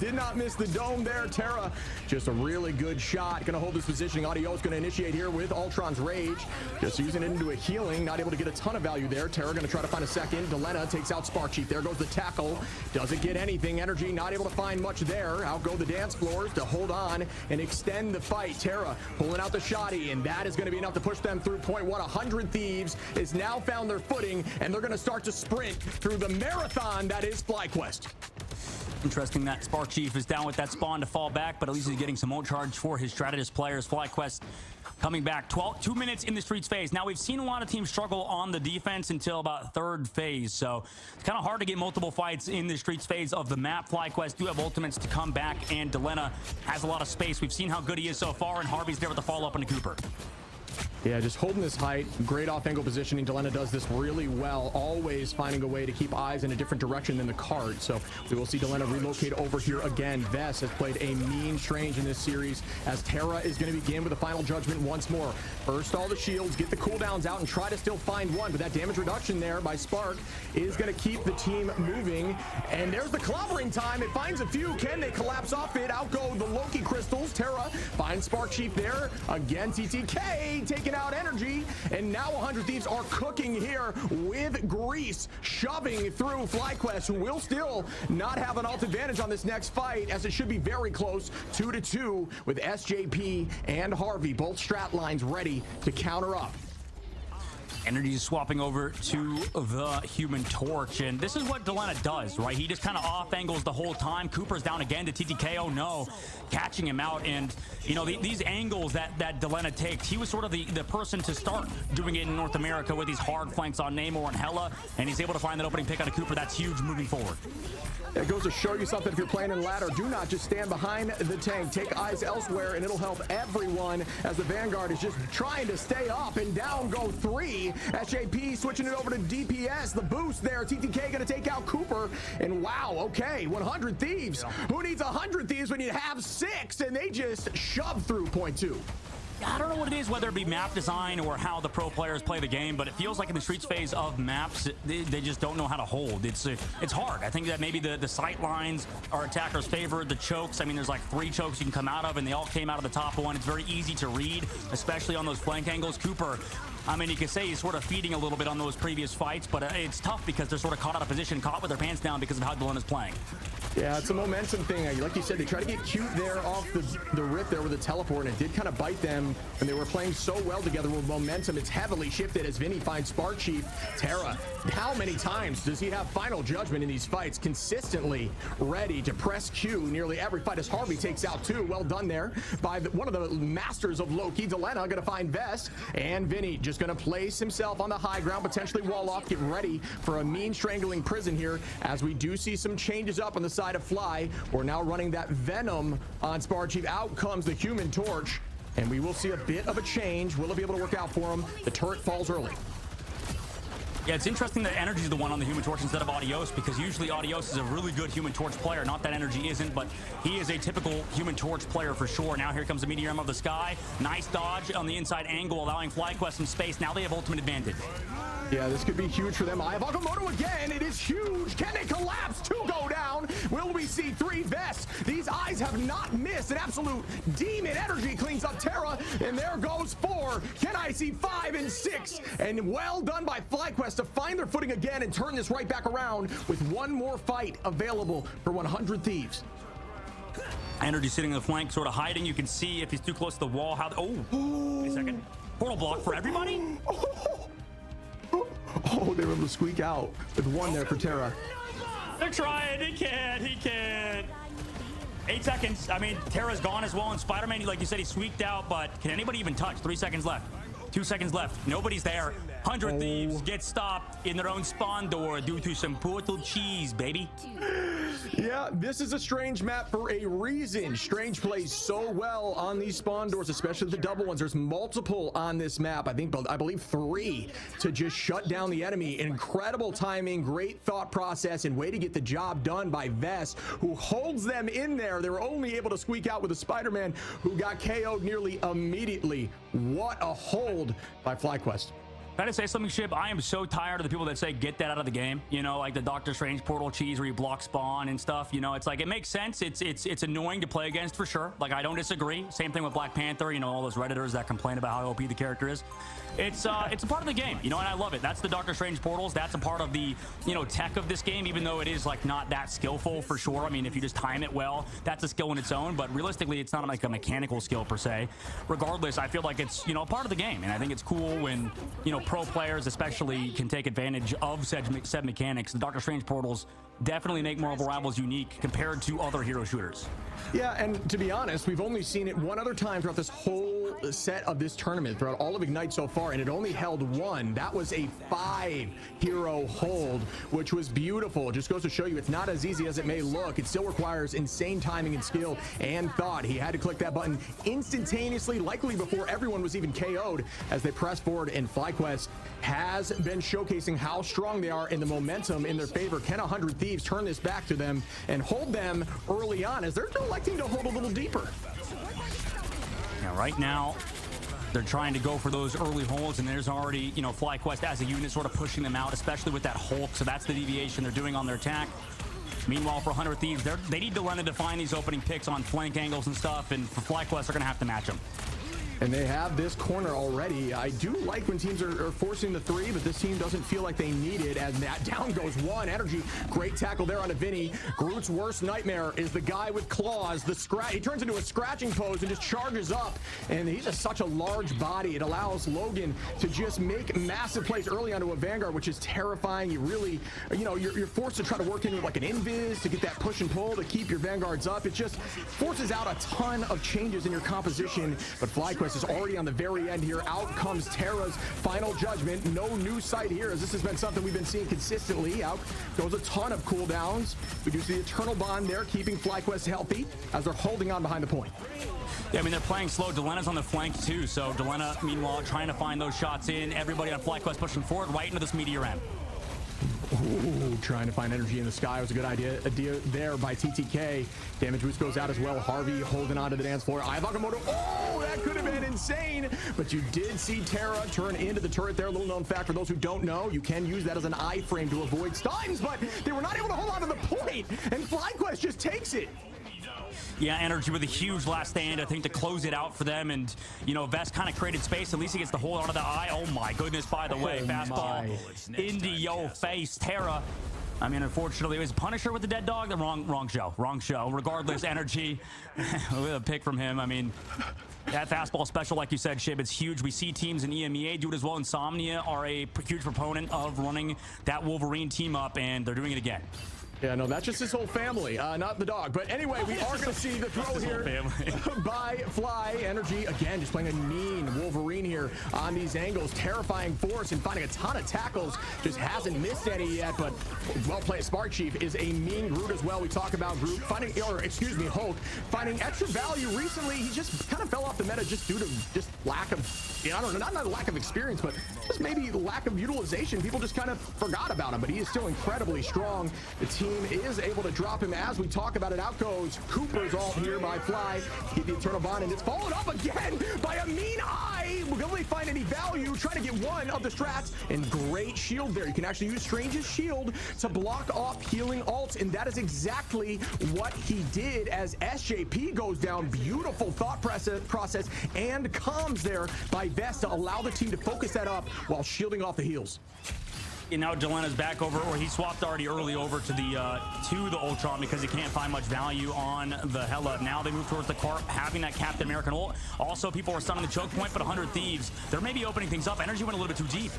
Did not miss the dome there. Terra, just a really good shot. Gonna hold this positioning. Audio's gonna initiate here with Ultron's Rage, just using it into a healing. Not able to get a ton of value there. Terra gonna try to find a second. Delena takes out Spark Chief. There goes the tackle. Doesn't get anything. Energy not able to find much there. Out go the dance floors to hold on and extend the fight. Terra pulling out the shotty, and that is gonna be enough to push them through point 1. 100 Thieves is now found their footing, and they're gonna start to sprint through the marathon that is FlyQuest. Interesting that Spark Chief is down with that spawn to fall back, but at least he's getting some ult charge for his strategist players. FlyQuest coming back. 2 minutes in the Streets phase. Now, we've seen a lot of teams struggle on the defense until about third phase, so it's kind of hard to get multiple fights in the Streets phase of the map. FlyQuest do have ultimates to come back, and Delena has a lot of space. We've seen how good he is so far, and Harvey's there with the follow-up into Cooper. Yeah, just holding this height, great off-angle positioning. Delena does this really well, always finding a way to keep eyes in a different direction than the cart. So we will see Delena relocate over here again. Vest has played a mean Strange in this series, as Terra is going to begin with the final judgment once more. First, all the shields, get the cooldowns out, and try to still find one. But that damage reduction there by Spark is going to keep the team moving. And there's the clobbering time. It finds a few. Can they collapse off it? Out go the Loki crystals. Terra finds Spark Chief there. Again, TTK taking out energy, and now 100 Thieves are cooking here with Grease shoving through FlyQuest, who will still not have an ult advantage on this next fight, as it should be very close, 2-2, with SJP and Harvey, both strat lines ready to counter up. Energy is swapping over to the Human Torch, and this is what Delena does, right? He just kind of off angles the whole time. Cooper's down again to TTK. Oh no, catching him out. And you know, these angles that Delena takes, he was sort of the person to start doing it in North America with these hard flanks on Namor and Hela, and he's able to find that opening pick on a Cooper. That's huge moving forward. It goes to show you something if you're playing in ladder. Do not just stand behind the tank. Take eyes elsewhere, and it'll help everyone, as the Vanguard is just trying to stay up, and down go 3. SJP switching it over to DPS. The boost there. TTK going to take out Cooper. And wow, okay, 100 Thieves. Who needs 100 Thieves when you have 6? And they just shove through point 2. I don't know what it is, whether it be map design or how the pro players play the game, but it feels like in the Streets phase of maps, they just don't know how to hold. It's hard. I think that maybe the sight lines are attackers' favored. The chokes, I mean, there's like 3 chokes you can come out of, and they all came out of the top one. It's very easy to read, especially on those flank angles. Cooper, I mean, you could say he's sort of feeding a little bit on those previous fights, but it's tough because they're sort of caught out of position, caught with their pants down because of how Delena's playing. Yeah, it's a momentum thing. Like you said, they try to get cute there off the rip there with the teleport, and it did kind of bite them when they were playing so well together with momentum. It's heavily shifted as Vinny finds Spark Chief. Terra, how many times does he have final judgment in these fights? Consistently ready to press Q nearly every fight, as Harvey takes out 2. Well done there by one of the masters of Loki. Delena going to find Vest, and Vinny just going to place himself on the high ground, potentially wall off, get ready for a mean strangling prison here, as we do see some changes up on the side of Fly. We're now running that Venom on Spark Chief. Out comes the Human Torch, and we will see a bit of a change. Will it be able to work out for him? The turret falls early. Yeah, it's interesting that Energy is the one on the Human Torch instead of Adios, because usually Adios is a really good Human Torch player. Not that Energy isn't, but he is a typical Human Torch player for sure. Now here comes the Meteor of the Sky. Nice dodge on the inside angle, allowing FlyQuest some space. Now they have ultimate advantage. Yeah, this could be huge for them. I have Agamotto again. It is huge. Can they collapse? 2 go down. Will we see 3 Vests? These eyes have not missed. An absolute demon. Energy cleans up Terra, and there goes 4. Can I see 5 and 6? And well done by FlyQuest to find their footing again and turn this right back around with one more fight available for 100 Thieves. Energy sitting in the flank, sort of hiding. You can see if he's too close to the wall. How? Oh, wait a second. Portal block for everybody. Oh, they were able to squeak out with 1 there for Terra. They're trying. He can't. 8 seconds. I mean, Terra's gone as well, and Spider-Man, like you said, he squeaked out, but can anybody even touch? 3 seconds left. 2 seconds left. Nobody's there. 100 Thieves get stopped in their own spawn door due to some portal cheese, baby. Yeah, this is a Strange map for a reason. Strange plays so well on these spawn doors, especially the double ones. There's multiple on this map. I believe 3 to just shut down the enemy. Incredible timing, great thought process, and way to get the job done by Vest, who holds them in there. They were only able to squeak out with a Spider-Man who got KO'd nearly immediately. What a hold by FlyQuest. Can I say something, Shib? I am so tired of the people that say, get that out of the game. You know, like the Doctor Strange portal cheese where you block spawn and stuff. You know, it's like, it makes sense. It's annoying to play against for sure. Like, I don't disagree. Same thing with Black Panther. You know, all those Redditors that complain about how OP the character is. It's a part of the game, you know, and I love it. That's the Doctor Strange portals. That's a part of the, you know, tech of this game, even though it is like not that skillful for sure. I mean, if you just time it well, that's a skill in its own, but realistically, it's not like a mechanical skill per se. Regardless, I feel like it's, you know, part of the game, and I think it's cool when, you know, pro players especially can take advantage of said mechanics. The Doctor Strange portals definitely make Marvel Rivals unique compared to other hero shooters. Yeah, and to be honest, we've only seen it one other time throughout this whole set of this tournament, throughout all of Ignite so far, and it only held one. That was a 5-hero hold, which was beautiful. It just goes to show you it's not as easy as it may look. It still requires insane timing and skill and thought. He had to click that button instantaneously, likely before everyone was even KO'd as they press forward, and FlyQuest has been showcasing how strong they are in the momentum in their favor. Can 100 Thieves turn this back to them and hold them early on as they're electing to hold a little deeper? Yeah, right now they're trying to go for those early holds, and there's already, you know, FlyQuest as a unit sort of pushing them out, especially with that Hulk. So that's the deviation they're doing on their attack. Meanwhile, for 100 Thieves, they need Delena to find these opening picks on flank angles and stuff, and for FlyQuest, they're going to have to match them. And they have this corner already. I do like when teams are forcing the three, but this team doesn't feel like they need it, as that down goes one. Energy, great tackle there on a Vinny. Groot's worst nightmare is the guy with claws. He turns into a scratching pose and just charges up, and he's just such a large body. It allows Logan to just make massive plays early onto a Vanguard, which is terrifying. You really, you know, you're forced to try to work in with like an invis to get that push and pull to keep your Vanguards up. It just forces out a ton of changes in your composition, but FlyQuest is already on the very end here. Out comes Terra's final judgment. No new sight here, as this has been something we've been seeing consistently. Out goes a ton of cooldowns. We do see the Eternal Bond there, keeping FlyQuest healthy as they're holding on behind the point. Yeah, I mean, they're playing slow. Delena's on the flank, too. So Delena, meanwhile, trying to find those shots in. Everybody on FlyQuest pushing forward right into this meteor end. Ooh, trying to find energy in the sky was a good idea there by TTK. Damage boost goes out as well. Harvey holding on to the dance floor. Ayavakamoto, oh, that could have been insane. But you did see Terra turn into the turret there. Little known fact for those who don't know, you can use that as an iframe to avoid stuns, but they were not able to hold on to the point, and FlyQuest just takes it. Yeah, Energy with a huge last stand, I think, to close it out for them. And, you know, Vest kind of created space. At least he gets to hold onto the eye. Oh, my goodness, by the way. Fastball into your face. Terra. I mean, unfortunately, it was Punisher with the dead dog. The wrong show. Regardless, Energy with a pick from him. I mean, that fastball special, like you said, Shib, it's huge. We see teams in EMEA do it as well. Insomnia are a huge proponent of running that Wolverine team up, and they're doing it again. Yeah, no, that's just his whole family, not the dog. But anyway, we are going to see the throw here by Fly. Energy, again, just playing a mean Wolverine here on these angles. Terrifying force and finding a ton of tackles. Just hasn't missed any yet, but well played. Spark Chief is a mean Groot as well. We talk about Groot finding, Hulk, finding extra value recently. He just kind of fell off the meta just due to just lack of, I don't know, not lack of experience, but just maybe lack of utilization. People just kind of forgot about him, but he is still incredibly strong. The team is able to drop him as we talk about it. Out goes Cooper's ult here by Fly. Get the Eternal Bond, and it's followed up again by a mean eye. Will they find any value? Trying to get one of the strats, and great shield there. You can actually use Strange's shield to block off healing ults, and that is exactly what he did as SJP goes down. Beautiful thought process and comms there by Vest to allow the team to focus that up while shielding off the heals. And now Delena's back over, or he swapped already early over to the Ultron because he can't find much value on the Hela. Now they move towards the Carp, having that Captain American ult. Also, people are stunning the choke point, but 100 Thieves, they're maybe opening things up. Energy went a little bit too deep.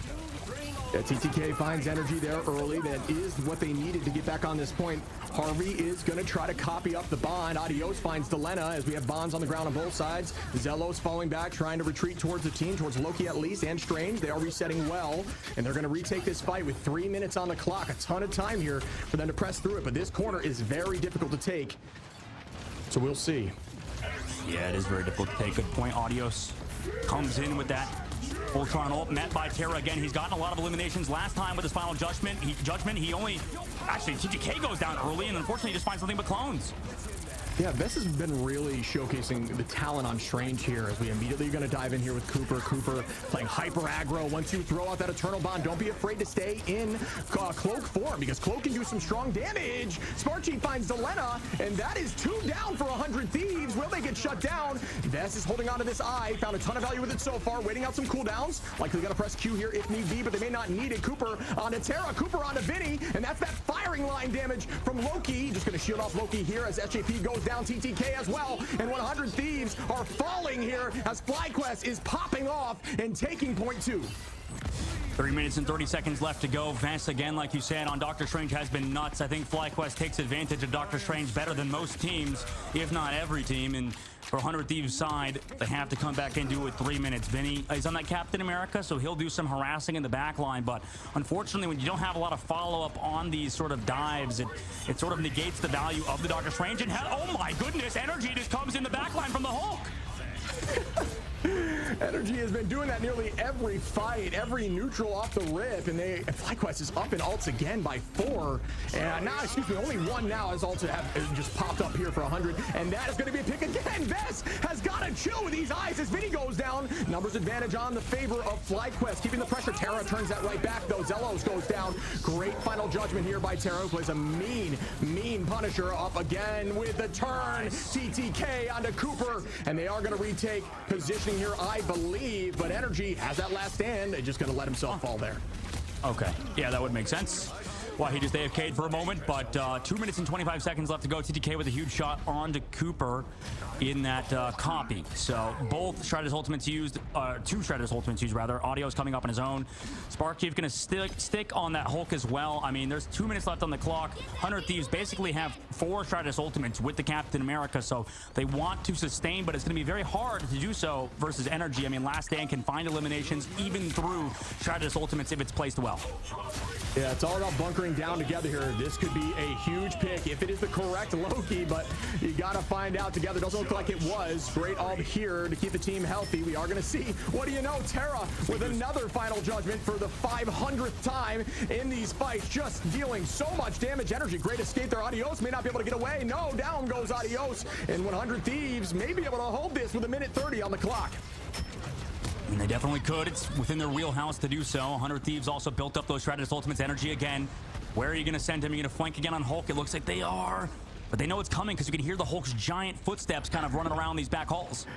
Yeah, TTK finds energy there early. That is what they needed to get back on this point. Harvey is going to try to copy up the Bond. Adios finds Delena as we have Bonds on the ground on both sides. Zelos falling back, trying to retreat towards the team, towards Loki at least, and Strange. They are resetting well, and they're going to retake this fight with 3 minutes on the clock. A ton of time here for them to press through it, but this corner is very difficult to take. So we'll see. Yeah, it is very difficult to take. Good point. Adios comes in with that Ultron ult, met by Terra again. He's gotten a lot of eliminations last time with his final judgment. He only, actually, TGK goes down early, and unfortunately just finds nothing but clones. Yeah, Vest has been really showcasing the talent on Strange here as we immediately are going to dive in here with Cooper. Cooper playing hyper aggro. Once you throw out that Eternal Bond, don't be afraid to stay in Cloak form because Cloak can do some strong damage. Sparchy finds Delena, and that is 2 down for 100 Thieves. Will they get shut down? Vest is holding on to this eye. Found a ton of value with it so far. Waiting out some cooldowns. Likely going to press Q here if need be, but they may not need it. Cooper onto Terra. Cooper onto Vinny, and that's that firing line damage from Loki. Just going to shield off Loki here as SJP goes down. TTK as well, and 100 Thieves are falling here as FlyQuest is popping off and taking point 2. 3 minutes and 30 seconds left to go. Vance, again, like you said, on Doctor Strange has been nuts. I think FlyQuest takes advantage of Doctor Strange better than most teams, if not every team. And for 100 Thieves side, they have to come back into it with 3 minutes. Vinny is on that Captain America, so he'll do some harassing in the back line. But unfortunately, when you don't have a lot of follow-up on these sort of dives, it sort of negates the value of the Doctor Strange. And oh my goodness, Energy just comes in the back line from the Hulk. Energy has been doing that nearly every fight, every neutral off the rip, and FlyQuest is up in ults again by 4. And now, excuse me, only 1 now as ults have just popped up here for 100, and that is going to be a pick again. Vess has got to chill with these eyes as Vinny goes down. Numbers advantage on the favor of FlyQuest, keeping the pressure. Terra turns that right back, though. Zelos goes down. Great final judgment here by Terra, who plays a mean Punisher. Up again with the turn. TTK onto Cooper, and they are going to retake positioning here, I believe, but Energy has that last stand. They're just going to let himself fall there. Okay. Yeah, that would make sense. Well, he just AFK'd for a moment, but 2 minutes and 25 seconds left to go. TTK with a huge shot onto Cooper in that copy. So both Shredder's ultimates used, 2 Shredder's ultimates used rather. Audio's coming up on his own. Spark Chief gonna stick on that Hulk as well. I mean, there's 2 minutes left on the clock. 100 Thieves basically have 4 Shredder's ultimates with the Captain America, so they want to sustain, but it's gonna be very hard to do so versus Energy. I mean, Last Stand can find eliminations even through Shredder's ultimates if it's placed well. Yeah, it's all about bunkering down together here. This could be a huge pick if it is the correct Loki, but you gotta find out together. Doesn't look like it was. Great ult here to keep the team healthy. We are gonna see, what do you know, Terra with another final judgment for the 500th time in these fights, just dealing so much damage. Energy, great escape there. Adios may not be able to get away. No, down goes Adios, and 100 Thieves may be able to hold this with a minute 30 on the clock. And they definitely could. It's within their wheelhouse to do so. 100 Thieves also built up those Shredder's ultimates. Energy again. Where are you going to send him? Are you going to flank again on Hulk? It looks like they are. But they know it's coming because you can hear the Hulk's giant footsteps kind of running around these back halls.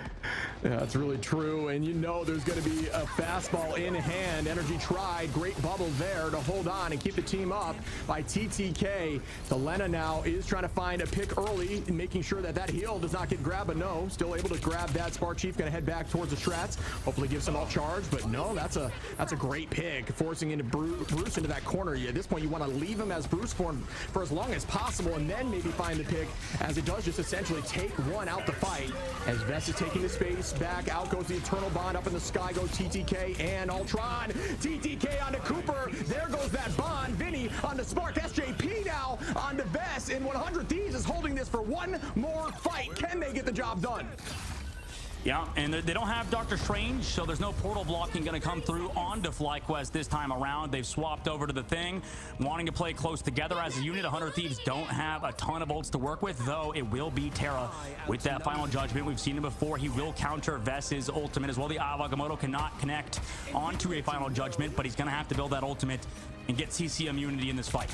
Yeah, that's really true. And you know there's going to be a fastball in hand. Energy tried. Great bubble there to hold on and keep the team up by TTK. Delena now is trying to find a pick early and making sure that that heal does not get grabbed. But no, still able to grab that. Spark Chief going to head back towards the Shrats. Hopefully gives some all charge. But no, that's a great pick. Forcing into Bruce into that corner. At this point, you want to leave him as Bruce for as long as possible and then maybe find the pick, as it does just essentially take one out the fight. As Vess is taking the space back, out goes the Eternal Bond. Up in the sky goes TTK and Ultron. TTK onto Cooper. There goes that Bond. Vinny onto Spark. SJP now onto Vess. And 100 Thieves is holding this for one more fight. Can they get the job done? Yeah, and they don't have Doctor Strange, so there's no portal blocking going to come through onto FlyQuest this time around. They've swapped over to the Thing, wanting to play close together as a unit. 100 Thieves don't have a ton of ults to work with, though it will be Terra with that final judgment. We've seen him before. He will counter Vess's ultimate as well. The Agamotto cannot connect onto a final judgment, but he's going to have to build that ultimate and get CC immunity in this fight.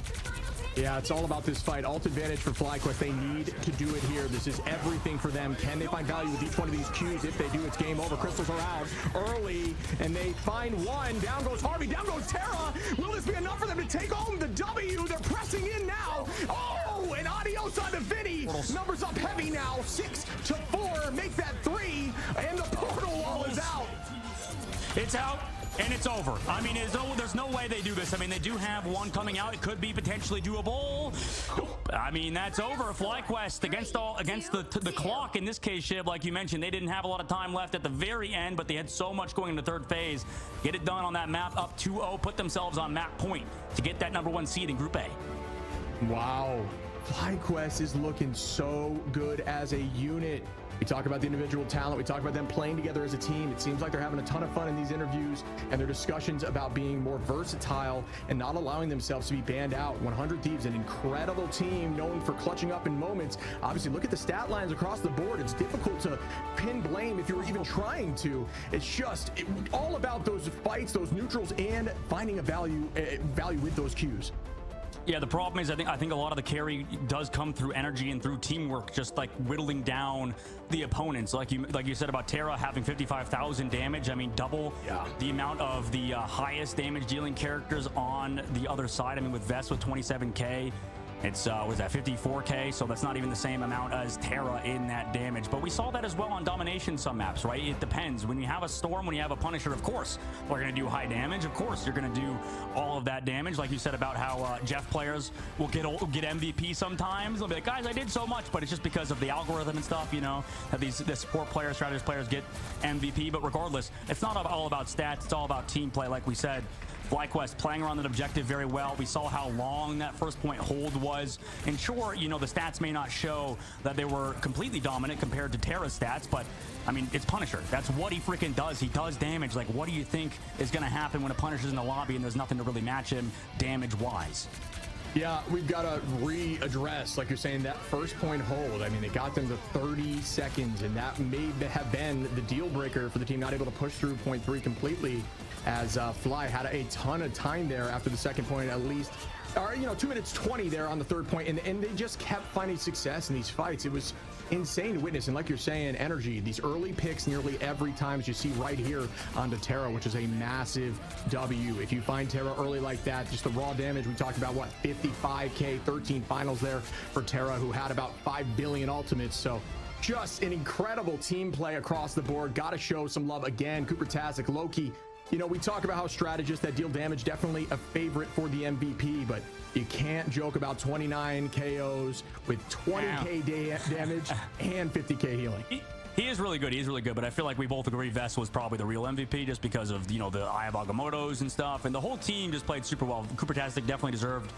Yeah, it's all about this fight. Ult advantage for FlyQuest. They need to do it here. This is everything for them. Can they find value with each one of these Qs? If they do, it's game over. Crystals are out early, and they find one. Down goes Harvey. Down goes Terra. Will this be enough for them to take home the W? They're pressing in now. Oh, and Adios onto Vinny. Numbers up heavy now. 6-4. Make that 3, and the portal wall is out. It's out. And it's over. I mean, there's no way they do this. I mean, they do have one coming out. It could be potentially doable. I mean, that's over. FlyQuest against the clock in this case, Shib, like you mentioned, they didn't have a lot of time left at the very end, but they had so much going into third phase. Get it done on that map, up 2-0, put themselves on map point to get that #1 seed in Group A. Wow. FlyQuest is looking so good as a unit. We talk about the individual talent. We talk about them playing together as a team. It seems like they're having a ton of fun in these interviews and their discussions about being more versatile and not allowing themselves to be banned out. 100 Thieves, an incredible team known for clutching up in moments. Obviously, look at the stat lines across the board. It's difficult to pin blame if you're even trying to. It's just all about those fights, those neutrals, and finding a value with those Qs. Yeah, the problem is I think a lot of the carry does come through energy and through teamwork, just like whittling down the opponents. Like you said about Terra having 55,000 damage. I mean, double the amount of the highest damage dealing characters on the other side. I mean, with Vess with 27K. It's was that 54k, so that's not even the same amount as Terra in that damage. But we saw that as well on Domination some maps, right? It depends. When you have a Storm, when you have a Punisher, of course we're going to do high damage. Of course you're going to do all of that damage, like you said about how Jeff players will get MVP sometimes. They'll be like, guys, I did so much, but it's just because of the algorithm and stuff, you know, that the support players, strategist players get MVP. But regardless, it's not all about stats. It's all about team play, like we said. FlyQuest playing around that objective very well. We saw how long that first point hold was. And sure, you know, the stats may not show that they were completely dominant compared to Terra's stats, but I mean, it's Punisher. That's what he freaking does. He does damage. Like, what do you think is going to happen when a Punisher's in the lobby and there's nothing to really match him damage-wise? Yeah, we've got to readdress, like you're saying, that first point hold. I mean, it got them to 30 seconds, and that may have been the deal breaker for the team not able to push through point 3 completely, as Fly had a ton of time there after the second point, at least, or, you know, 2 minutes 20 there on the third point, and they just kept finding success in these fights. It was insane to witness. And like you're saying, energy, these early picks nearly every time, as you see right here onto Terra, which is a massive W. If you find Terra early like that, just the raw damage, we talked about, what, 55k, 13 finals there for Terra, who had about 5 billion ultimates. So just an incredible team play across the board. Got to show some love again. Cooper-tastic, Loki. You know, we talk about how strategists that deal damage, definitely a favorite for the MVP, but you can't joke about 29 KOs with 20k damage and 50k healing. He is really good. He's really good, but I feel like we both agree Vest was probably the real MVP just because of, you know, the Eye of Agamottos and stuff, and the whole team just played super well. Cooper-tastic definitely deserved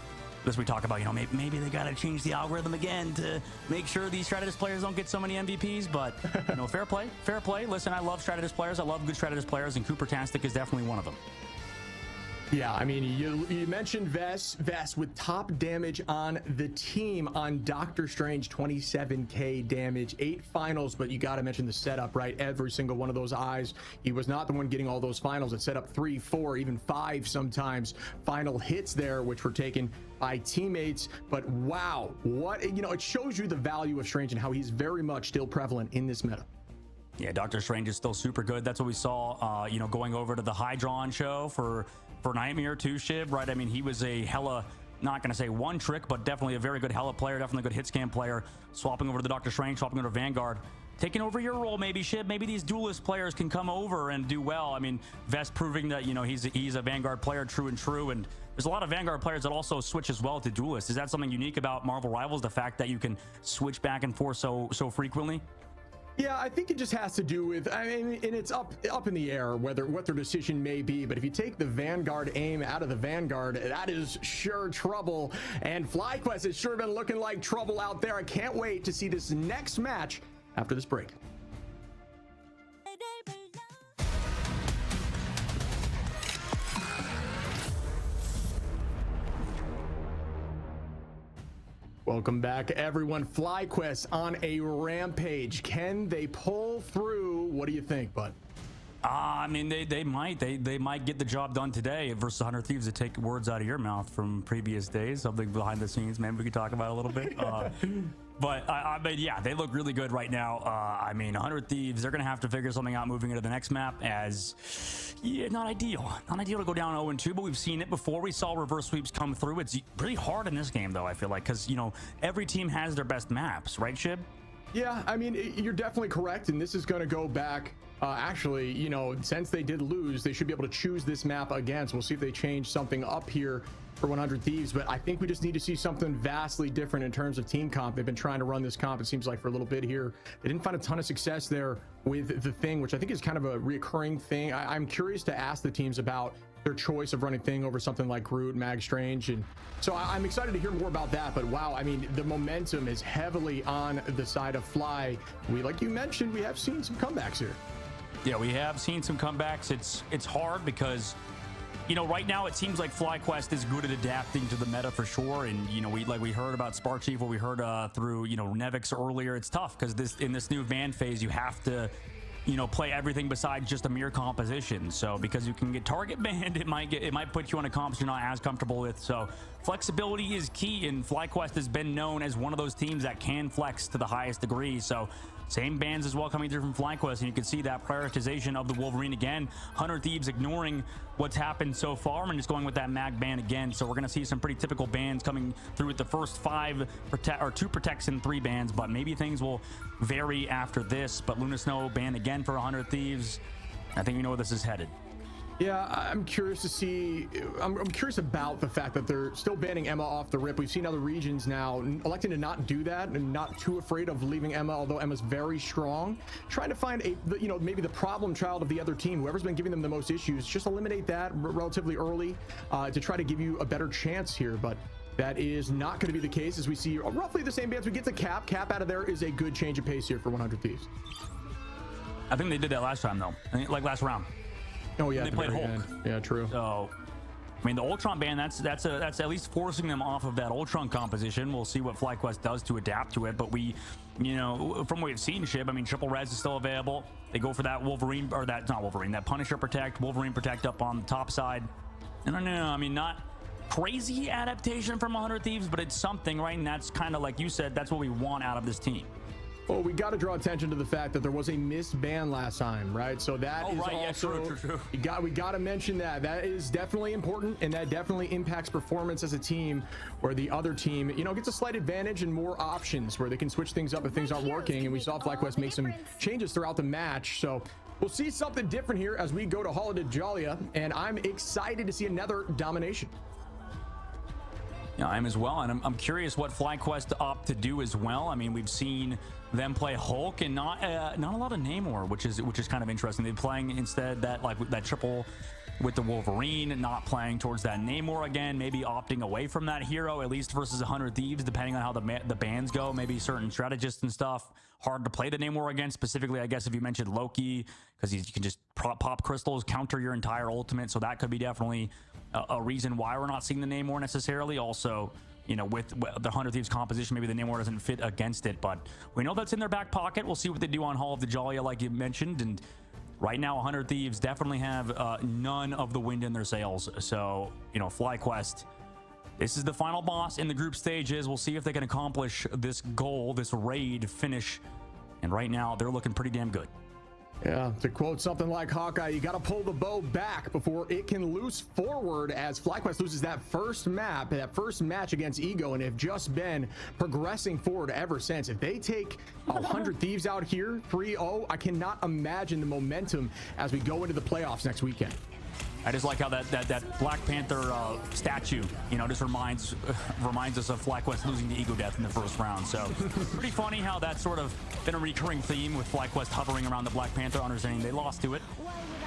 this. We talk about, you know, maybe they got to change the algorithm again to make sure these strategist players don't get so many MVPs, but, you know, fair play. Listen, I love strategist players. I love good strategist players, and Cooper-tastic is definitely one of them. Yeah, I mean, you mentioned Vest with top damage on the team on Doctor Strange, 27k damage, 8 finals, but you got to mention the setup, right? Every single one of those eyes. He was not the one getting all those finals. It set up 3, 4, even 5 sometimes final hits there, which were taken by teammates. But wow, what, you know, it shows you the value of Strange and how he's very much still prevalent in this meta. Yeah, Doctor Strange is still super good. That's what we saw, you know, going over to the Hydron show for Nightmare 2 Shib, right? I mean, he was a hella, not going to say one trick, but definitely a very good hella player, definitely a good hit scan player, swapping over to the Doctor Strange, swapping over to Vanguard, taking over your role, maybe, Shib. Maybe these duelist players can come over and do well. I mean, Vest proving that, you know, he's a Vanguard player, true and true, and there's a lot of Vanguard players that also switch as well to duelist. Is that something unique about Marvel Rivals, the fact that you can switch back and forth so frequently? Yeah, I think it just has to do with, I mean, and it's up in the air what their decision may be. But if you take the Vanguard aim out of the Vanguard, that is sure trouble. And FlyQuest has sure been looking like trouble out there. I can't wait to see this next match after this break. Welcome back, everyone. FlyQuest on a rampage. Can they pull through? What do you think, bud? I mean, they might get the job done today versus 100 Thieves, to take words out of your mouth from previous days. Something behind the scenes, maybe we could talk about a little bit. But I mean, yeah, they look really good right now. I mean, 100 Thieves, they're going to have to figure something out moving into the next map, as, yeah, not ideal to go down 0-2, but we've seen it before. We saw reverse sweeps come through. It's pretty hard in this game, though, I feel like, because, you know, every team has their best maps, right, Shib? Yeah, I mean, you're definitely correct, and this is going to go back. Actually, you know, since they did lose, they should be able to choose this map again. So we'll see if they change something up here for 100 Thieves. But I think we just need to see something vastly different in terms of team comp. They've been trying to run this comp, it seems like, for a little bit here. They didn't find a ton of success there with the Thing, which I think is kind of a reoccurring thing. I'm curious to ask the teams about their choice of running Thing over something like Groot, Mag Strange, and so I'm excited to hear more about that. But wow, I mean, the momentum is heavily on the side of Fly. Like you mentioned, we have seen some comebacks here. Yeah, we have seen some comebacks. It's hard because, you know, right now it seems like FlyQuest is good at adapting to the meta for sure. And, you know, we heard about Spark Chief, what we heard through, you know, Nevix earlier. It's tough because in this new van phase, you have to, you know, play everything besides just a mere composition. So because you can get target banned, it might put you on a comps you're not as comfortable with. So flexibility is key, and FlyQuest has been known as one of those teams that can flex to the highest degree. So Same bans as well coming through from FlyQuest, and you can see that prioritization of the Wolverine again. 100 Thieves ignoring what's happened so far and just going with that mag ban again. So we're going to see some pretty typical bans coming through with the first 5 2 protects and 3 bans, but maybe things will vary after this. But Luna Snow ban again for 100 Thieves. I think we know where this is headed. Yeah, I'm curious to see. I'm curious about the fact that they're still banning Emma off the rip. We've seen other regions now electing to not do that and not too afraid of leaving Emma, although Emma's very strong. Trying to find maybe the problem child of the other team, whoever's been giving them the most issues, just eliminate that relatively early to try to give you a better chance here. But that is not going to be the case, as we see roughly the same bans. We get to Cap out of there is a good change of pace here for 100 Thieves. I think they did that last time though, like last round. Oh yeah, they played Hulk. Yeah, true. So, I mean, the Ultron ban, that's at least forcing them off of that Ultron composition. We'll see what FlyQuest does to adapt to it. But we, from what we've seen, Shib, I mean, Triple Res is still available. They go for that Wolverine, or that not Wolverine, that Punisher protect, Wolverine protect up on the top side. I don't know. I mean, not crazy adaptation from 100 Thieves, but it's something, right? And that's kind of like you said, that's what we want out of this team. Well, we got to draw attention to the fact that there was a missed ban last time, right? So that is also, yeah, true. We got to mention that. That is definitely important, and that definitely impacts performance as a team, where the other team, gets a slight advantage and more options where they can switch things up if things aren't working. And we saw FlyQuest make some changes throughout the match. So we'll see something different here as we go to Holiday Jalia, and I'm excited to see another domination. Yeah, I am as well, and I'm curious what FlyQuest opt to do as well. I mean, we've seen them play Hulk and not a lot of Namor, which is kind of interesting. They're playing instead that triple with the Wolverine, not playing towards that Namor again, maybe opting away from that hero, at least versus 100 Thieves, depending on how the bans go. Maybe certain strategists and stuff, hard to play the Namor against, specifically, I guess, if you mentioned Loki, because you can just pop crystals, counter your entire ultimate, so that could be definitely a reason why we're not seeing the Namor necessarily. Also, with the 100 Thieves composition, maybe the Namor doesn't fit against it, but we know that's in their back pocket. We'll see what they do on Hall of the Jalia, like you mentioned, and right now 100 Thieves definitely have none of the wind in their sails. So, FlyQuest, this is the final boss in the group stages. We'll see if they can accomplish this goal, this raid finish, and right now they're looking pretty damn good. Yeah, to quote something like Hawkeye, you got to pull the bow back before it can loose forward, as FlyQuest loses that first match against Ego, and have just been progressing forward ever since. If they take 100 Thieves out here 3-0, I cannot imagine the momentum as we go into the playoffs next weekend. I just like how that Black Panther statue, just reminds us of FlyQuest losing to Ego Death in the first round. So pretty funny how that's sort of been a recurring theme with FlyQuest hovering around the Black Panther, understanding they lost to it.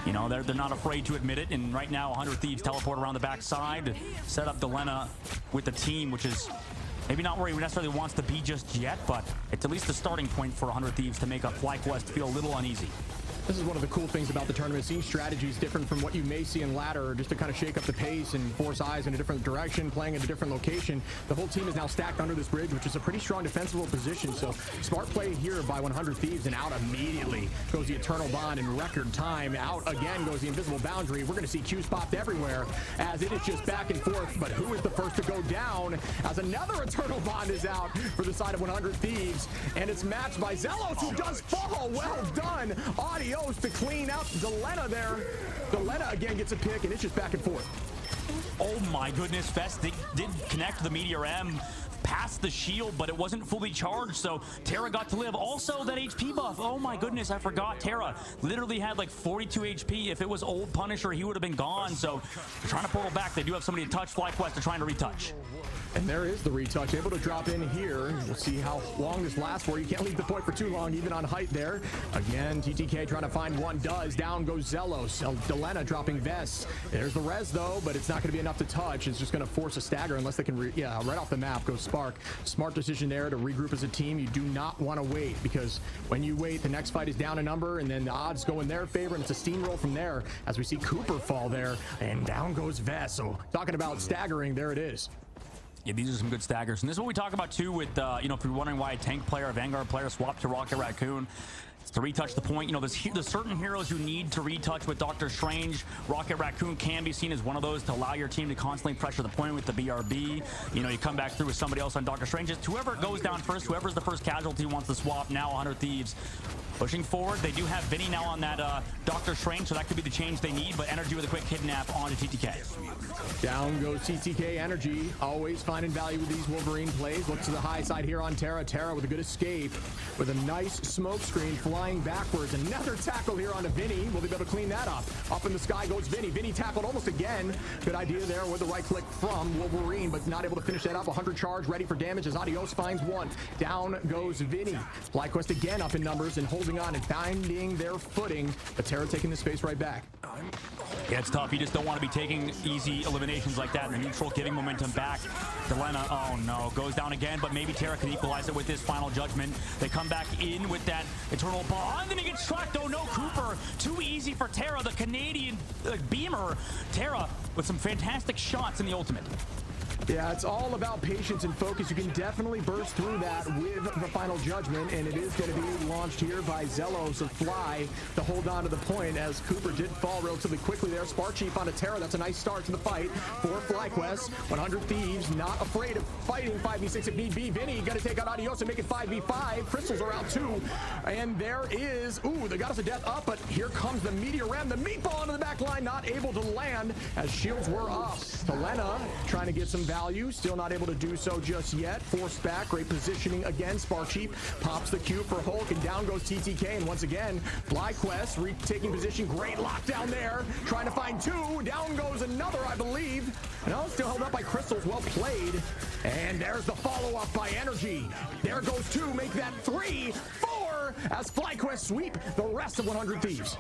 They're not afraid to admit it. And right now, 100 Thieves teleport around the backside, set up Delena with the team, which is maybe not where he necessarily wants to be just yet, but it's at least a starting point for 100 Thieves to make FlyQuest feel a little uneasy. This is one of the cool things about the tournament, seeing strategies different from what you may see in ladder, just to kind of shake up the pace and force eyes in a different direction, playing in a different location. The whole team is now stacked under this bridge, which is a pretty strong defensible position. So smart play here by 100 Thieves, and out immediately goes the Eternal Bond in record time. Out again goes the Invisible Boundary. We're going to see Q's popped everywhere as it is just back and forth. But who is the first to go down as another Eternal Bond is out for the side of 100 Thieves, and it's matched by Zelos, who does fall. Well done. Adios to clean out Delena there. Delena again gets a pick, and it's just back and forth. Oh my goodness, Fest did connect the Meteor M past the shield, but it wasn't fully charged, so Terra got to live. Also, that HP buff, oh my goodness, I forgot. Terra literally had like 42 HP. If it was old Punisher, he would have been gone. So they're trying to portal back. They do have somebody to touch. FlyQuest are trying to retouch. And there is the retouch, able to drop in here. We'll see how long this lasts for. You can't leave the point for too long, even on height there. Again, TTK trying to find one, does. Down goes Zelos. Delena dropping Vest. There's the res, though, but it's not going to be enough to touch. It's just going to force a stagger unless they can, right off the map goes Spark. Smart decision there to regroup as a team. You do not want to wait, because when you wait, the next fight is down a number, and then the odds go in their favor, and it's a steamroll from there as we see Cooper fall there, and down goes Vest. So talking about staggering, there it is. Yeah, these are some good staggers. And this is what we talk about, too, with, if you're wondering why a tank player, a Vanguard player swapped to Rocket Raccoon. to retouch the point. You know, there's certain heroes you need to retouch with Doctor Strange. Rocket Raccoon can be seen as one of those to allow your team to constantly pressure the point with the BRB. You know, you come back through with somebody else on Doctor Strange. Just whoever goes down first, whoever's the first casualty wants to swap. Now 100 Thieves pushing forward. They do have Vinny now on that Doctor Strange, so that could be the change they need, but Energy with a quick kidnap onto TTK. Down goes TTK Energy, always finding value with these Wolverine plays. Looks to the high side here on Terra. Terra with a good escape, with a nice smoke screen flying backwards. Another tackle here onto Vinny. Will they be able to clean that up? Up in the sky goes Vinny. Vinny tackled almost again. Good idea there with the right click from Wolverine, but not able to finish that up. 100 charge, ready for damage as Adios finds one. Down goes Vinny. FlyQuest again up in numbers and holding on and finding their footing, but Terra taking the space right back. Yeah, it's tough. You just don't want to be taking easy eliminations like that in the neutral, giving momentum back. Delena, oh no, goes down again, but maybe Terra can equalize it with this final judgment. They come back in with that eternal bond, and then he gets tracked. Oh no, Cooper, too easy for Terra, the Canadian beamer. Terra with some fantastic shots in the ultimate. Yeah, it's all about patience and focus. You can definitely burst through that with the final judgment, and it is going to be launched here by Zelos of Fly to hold on to the point as Cooper did fall relatively quickly there. Spark Chief onto Terra. That's a nice start to the fight for FlyQuest. 100 Thieves not afraid of fighting 5v6 if need be. Vinny got to take out Adios and make it 5v5. Crystals are out too, and there is, ooh, the Goddess of Death up, but here comes the Meteor Ram. The meatball into the back line, not able to land as shields were up. Helena trying to get some value, still not able to do so just yet. Forced back, great positioning again. Spark Chief pops the Q for Hulk, and down goes TTK, and once again FlyQuest retaking position. Great lockdown there, trying to find two. Down goes another, I believe. No, still held up by Crystals. Well played. And there's the follow-up by Energy. There goes two, make that 3, 4 as FlyQuest sweep the rest of 100 Thieves.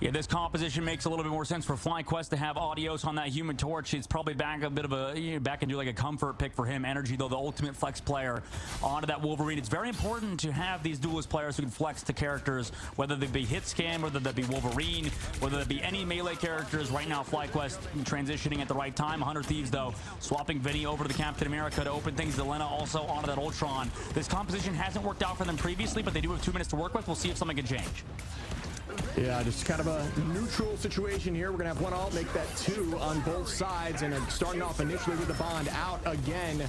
Yeah, this composition makes a little bit more sense for FlyQuest to have Adios on that Human Torch. It's probably back a bit of a back into like a comfort pick for him. Energy, though, the ultimate flex player onto that Wolverine. It's very important to have these duelist players who can flex to characters, whether they be Hitscan, whether that be Wolverine, whether that be any melee characters. Right now, FlyQuest transitioning at the right time. 100 Thieves, though, swapping Vinny over to the Captain America to open things. Delena also onto that Ultron. This composition hasn't worked out for them previously, but they do have 2 minutes to work with. We'll see if something can change. Yeah, just kind of a neutral situation here. We're going to have one alt make that 2 on both sides, and starting off initially with the bond. Out again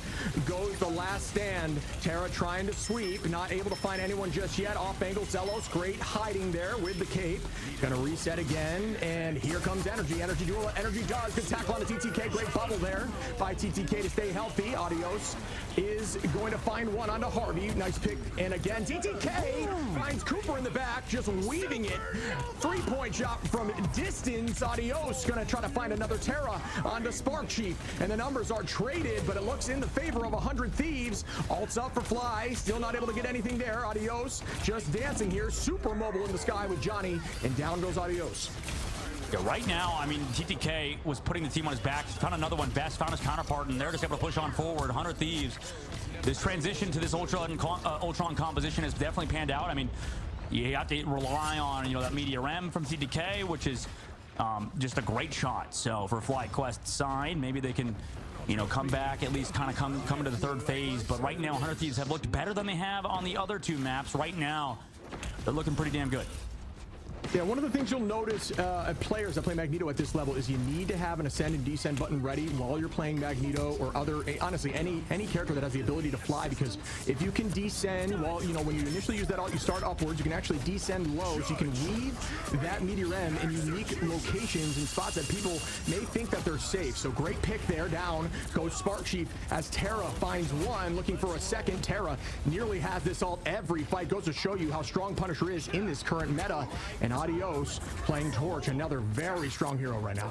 goes the last stand. Terra trying to sweep, not able to find anyone just yet. Off angle, Zelos, great hiding there with the cape. Going to reset again, and here comes Energy. Energy duel, Energy does. Good tackle on the TTK. Great bubble there by TTK to stay healthy. Adios is going to find one onto Harvey. Nice pick, and again, TTK finds Cooper in the back, just weaving it. 3-point shot from distance. Adios gonna try to find another Terra onto Spark Chief, and the numbers are traded, but it looks in the favor of 100 Thieves. Ults up for Fly, still not able to get anything there. Adios just dancing here, super mobile in the sky with Johnny, and down goes Adios. Yeah, right now, I mean, TTK was putting the team on his back. Found another one. Best found his counterpart, and they're just able to push on forward. 100 Thieves. This transition to this Ultron composition has definitely panned out. I mean, you have to rely on, you know, that Meteor M from TTK, which is just a great shot. So for FlyQuest's side, maybe they can, you know, come back, at least kind of come into the third phase. But right now, 100 Thieves have looked better than they have on the other 2 maps. Right now, they're looking pretty damn good. Yeah, one of the things you'll notice players that play Magneto at this level is you need to have an ascend and descend button ready while you're playing Magneto, or other, honestly, any character that has the ability to fly, because if you can descend while, you know, when you initially use that alt, you start upwards, you can actually descend low, so you can weave that Meteor M in unique locations and spots that people may think that they're safe. So great pick there. Down goes Spark Chief as Terra finds one, looking for a second. Terra nearly has this alt every fight. Goes to show you how strong Punisher is in this current meta. And Adios playing Torch, another very strong hero right now.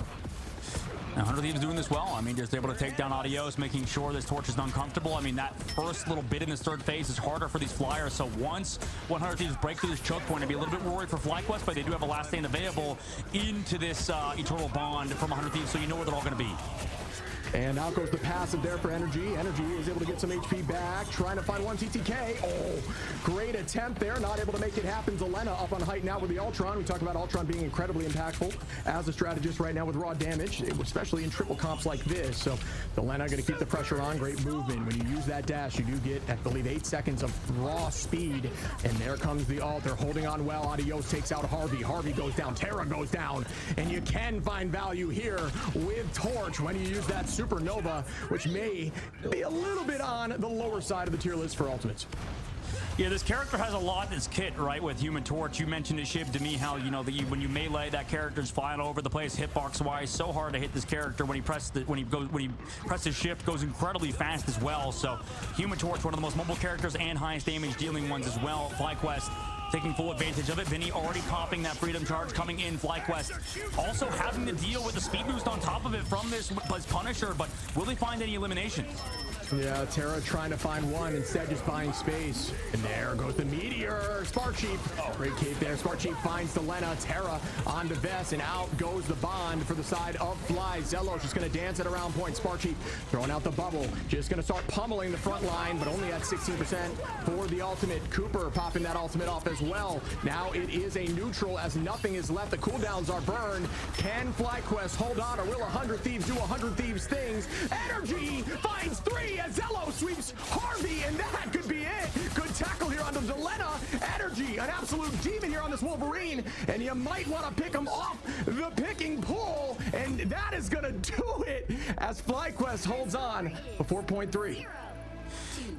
100 Thieves doing this well. I mean, just able to take down Adios, making sure this Torch is uncomfortable. I mean, that first little bit in this third phase is harder for these flyers. So once 100 Thieves break through this choke point, I'd be a little bit worried for FlyQuest, but they do have a last stand available into this Eternal Bond from 100 Thieves, so you know where they're all going to be. And out goes the passive there for Energy. Energy is able to get some HP back, trying to find one TTK. Oh, great attempt there, not able to make it happen. Delena up on height now with the Ultron. We talk about Ultron being incredibly impactful as a strategist right now with raw damage, especially in triple comps like this. So Delena going to keep the pressure on. Great movement. When you use that dash, you do get, I believe, 8 seconds of raw speed. And there comes the ult. They're holding on well. Adios takes out Harvey. Harvey goes down. Terra goes down. And you can find value here with Torch when you use that Supernova, which may be a little bit on the lower side of the tier list for ultimates. Yeah, this character has a lot in his kit, right? With Human Torch, you mentioned it, Shib, to me, how, you know, when you melee, that character's flying all over the place, hitbox-wise. So hard to hit this character. When he presses shift, goes incredibly fast as well. So Human Torch, one of the most mobile characters and highest damage dealing ones as well. FlyQuest taking full advantage of it. Vinny already popping that freedom charge coming in. FlyQuest also having to deal with the speed boost on top of it from this Punisher, but will they find any eliminations? Yeah, Terra trying to find one, instead just buying space. And there goes the Meteor. Spark Chief. Oh, great cape there. Spark Chief finds Delena. Terra on the vest, and out goes the bond for the side of Fly. Zello's just going to dance it around point. Spark Chief throwing out the bubble. Just going to start pummeling the front line, but only at 16% for the ultimate. Cooper popping that ultimate off as well. Now it is a neutral as nothing is left. The cooldowns are burned. Can FlyQuest hold on, or will 100 Thieves do 100 Thieves things? Energy finds 3 as Zello sweeps Harvey, and that could be it. Good tackle here on the Delena. Energy, an absolute demon here on this Wolverine, and you might want to pick him off the picking pool, and that is going to do it as FlyQuest holds on a 4.3.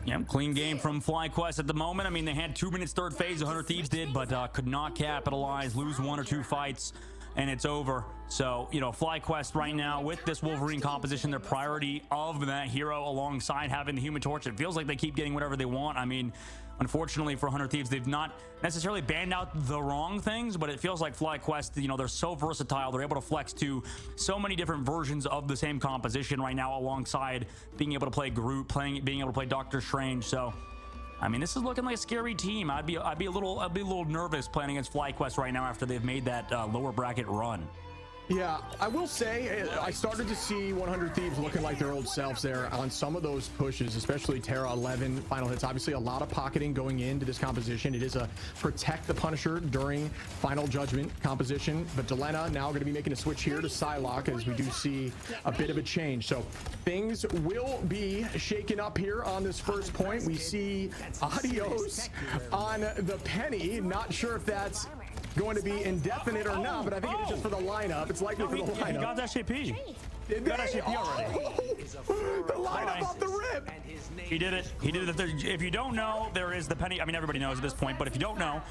Yeah, clean game from FlyQuest at the moment. I mean, they had 2 minutes third phase, 100 Thieves did, but could not capitalize, lose 1 or 2 fights, and it's over. So, you know, FlyQuest right now with this Wolverine composition, their priority of that hero alongside having the Human Torch, it feels like they keep getting whatever they want. I mean, unfortunately for 100 Thieves, they've not necessarily banned out the wrong things, but it feels like FlyQuest, you know, they're so versatile. They're able to flex to so many different versions of the same composition right now, alongside being able to play Groot, being able to play Doctor Strange. So, I mean, this is looking like a scary team. I'd be a little nervous playing against FlyQuest right now after they've made that lower bracket run. Yeah, I will say I started to see 100 Thieves looking like their old selves there on some of those pushes, especially Terra 11 final hits. Obviously, a lot of pocketing going into this composition. It is a protect the Punisher during final judgment composition, but Delena now going to be making a switch here to Psylocke as we do see a bit of a change. So things will be shaken up here on this first point. We see Adios on the Penny. Not sure if that's going to be indefinite or not, but I think it is just for the lineup. It's likely for the lineup. He got SJP. He got SJP already. The lineup off the rip. He did it. He did it. If you don't know, there is the Penny. I mean, everybody knows at this point, but if you don't know,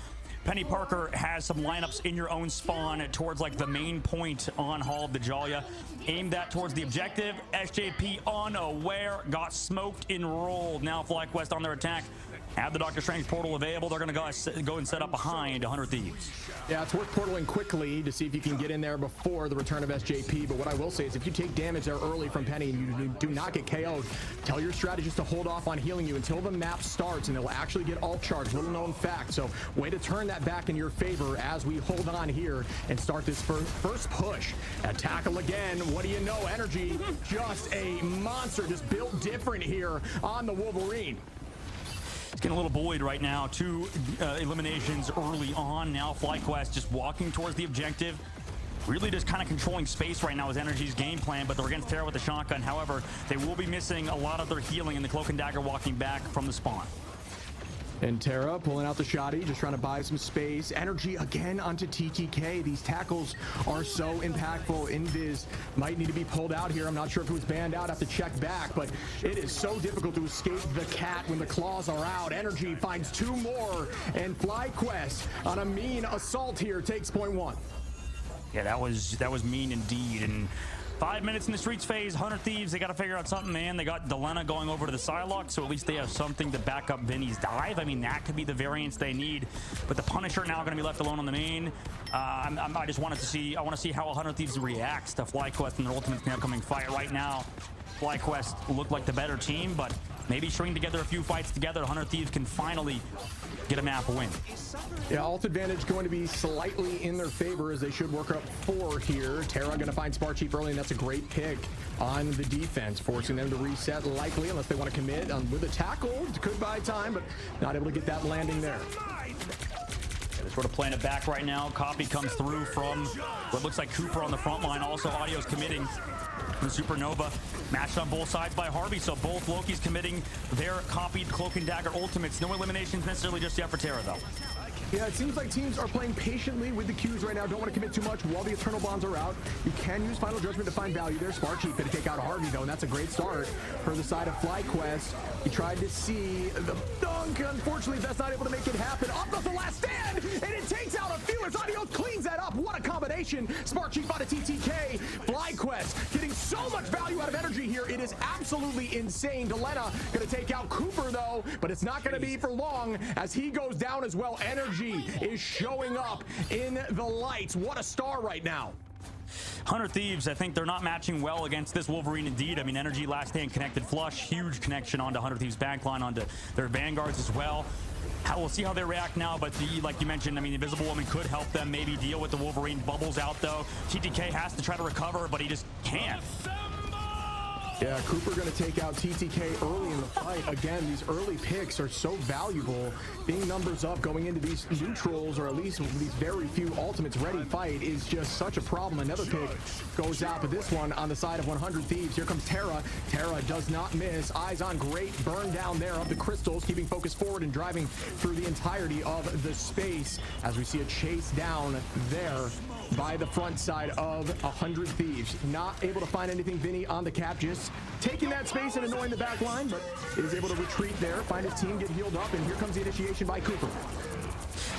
Penny Parker has some lineups in your own spawn towards like the main point on Hall of the Jalia. Aim that towards the objective. SJP unaware, got smoked and rolled. Now FlyQuest on their attack. Have the Doctor Strange portal available. They're going to go and set up behind 100 Thieves. Yeah, it's worth portaling quickly to see if you can get in there before the return of SJP. But what I will say is if you take damage there early from Penny and you do not get KO'd, tell your strategist to hold off on healing you until the map starts, and they'll actually get ult charge. Little known fact. So way to turn that back in your favor as we hold on here and start this first push. A tackle again. What do you know? Energy, just a monster, just built different here on the Wolverine. It's getting a little bullied right now. 2 eliminations early on. Now FlyQuest just walking towards the objective. Really just kind of controlling space right now is Energy's game plan, but they're against Terra with the shotgun. However, they will be missing a lot of their healing in the Cloak and Dagger walking back from the spawn. And Terra pulling out the shotty, just trying to buy some space. Energy again onto TTK. These tackles are so impactful. Invis might need to be pulled out here. I'm not sure if it was banned out. I have to check back, but it is so difficult to escape the cat when the claws are out. Energy finds 2 more, and FlyQuest on a mean assault here takes point 1. Yeah, that was mean indeed. And 5 minutes in the streets phase, 100 Thieves, they got to figure out something, man. They got Delena going over to the Psylocke, so at least they have something to back up Vinny's dive. I mean, that could be the variance they need. But the Punisher now going to be left alone on the main. I just wanted to see, I want to see how 100 Thieves reacts to FlyQuest and their ultimate in the upcoming fight. Right now, FlyQuest looked like the better team, but maybe string together a few fights together, 100 Thieves can finally get a map win. Yeah, ult advantage going to be slightly in their favor as they should work up 4 here. Terra going to find Smart Chief early, and that's a great pick on the defense, forcing them to reset likely unless they want to commit with a tackle. Could buy time, but not able to get that landing there. They're sort of playing it back right now. Copy comes through from what looks like Cooper on the front line. Also, Audio's committing. The Supernova matched on both sides by Harvey, so both Loki's committing their copied Cloak and Dagger ultimates. No eliminations necessarily just yet for Terra, though. Yeah, it seems like teams are playing patiently with the Qs right now. Don't want to commit too much while the Eternal Bonds are out. You can use Final Judgment to find value there. Smart Chief going to take out Harvey, though, and that's a great start for the side of FlyQuest. He tried to see the dunk. Unfortunately, that's not able to make it happen. Up goes the last stand, and it takes out a few as Audio cleans that up. What a combination. Smart Chief on a TTK. FlyQuest getting so much value out of energy here. It is absolutely insane. Delena going to take out Cooper, though, but it's not going to be for long as he goes down as well. Energy is showing up in the lights. What a star right now. 100 Thieves, I think they're not matching well against this Wolverine indeed. I mean, Energy last stand connected flush, huge connection onto 100 Thieves backline, onto their Vanguards as well. We'll see how they react now, but like you mentioned, I mean, Invisible Woman could help them maybe deal with the Wolverine bubbles out, though. TTK has to try to recover, but he just can't. Yeah, Cooper going to take out TTK early in the fight. Again, these early picks are so valuable. Being numbers up going into these neutrals, or at least these very few ultimates ready fight, is just such a problem. Another pick goes out, but this one on the side of 100 Thieves. Here comes Terra. Terra does not miss. Eyes on great burn down there of the crystals, keeping focus forward and driving through the entirety of the space as we see a chase down there by the front side of 100 Thieves. Not able to find anything. Vinny on the cap, just taking that space and annoying the back line, but is able to retreat there, find his team, get healed up, and here comes the initiation by Cooper.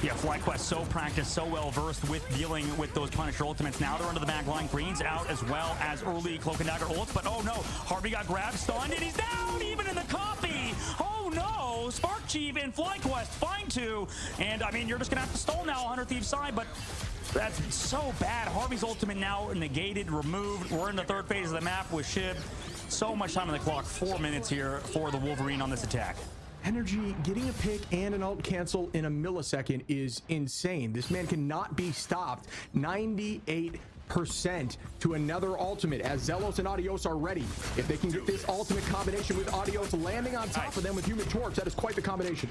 Yeah, FlyQuest so practiced, so well versed with dealing with those Punisher ultimates. Now they're under the back line. Green's out as well as early Cloak and Dagger ults, but oh no, Harvey got grabbed, stunned, and he's down even in the copy. Oh no, Spark Chief and FlyQuest find 2, and I mean, you're just gonna have to stall now 100 Thieves side, but that's so bad. Harvey's ultimate now negated, removed. We're in the 3rd phase of the map with Shib. So much time on the clock, 4 minutes here for the Wolverine on this attack. Energy getting a pick and an ult cancel in a millisecond is insane. This man cannot be stopped. 98% to another ultimate as Zelos and Adios are ready. If they can get this ultimate combination with Adios landing on top of them with Human Torch, that is quite the combination.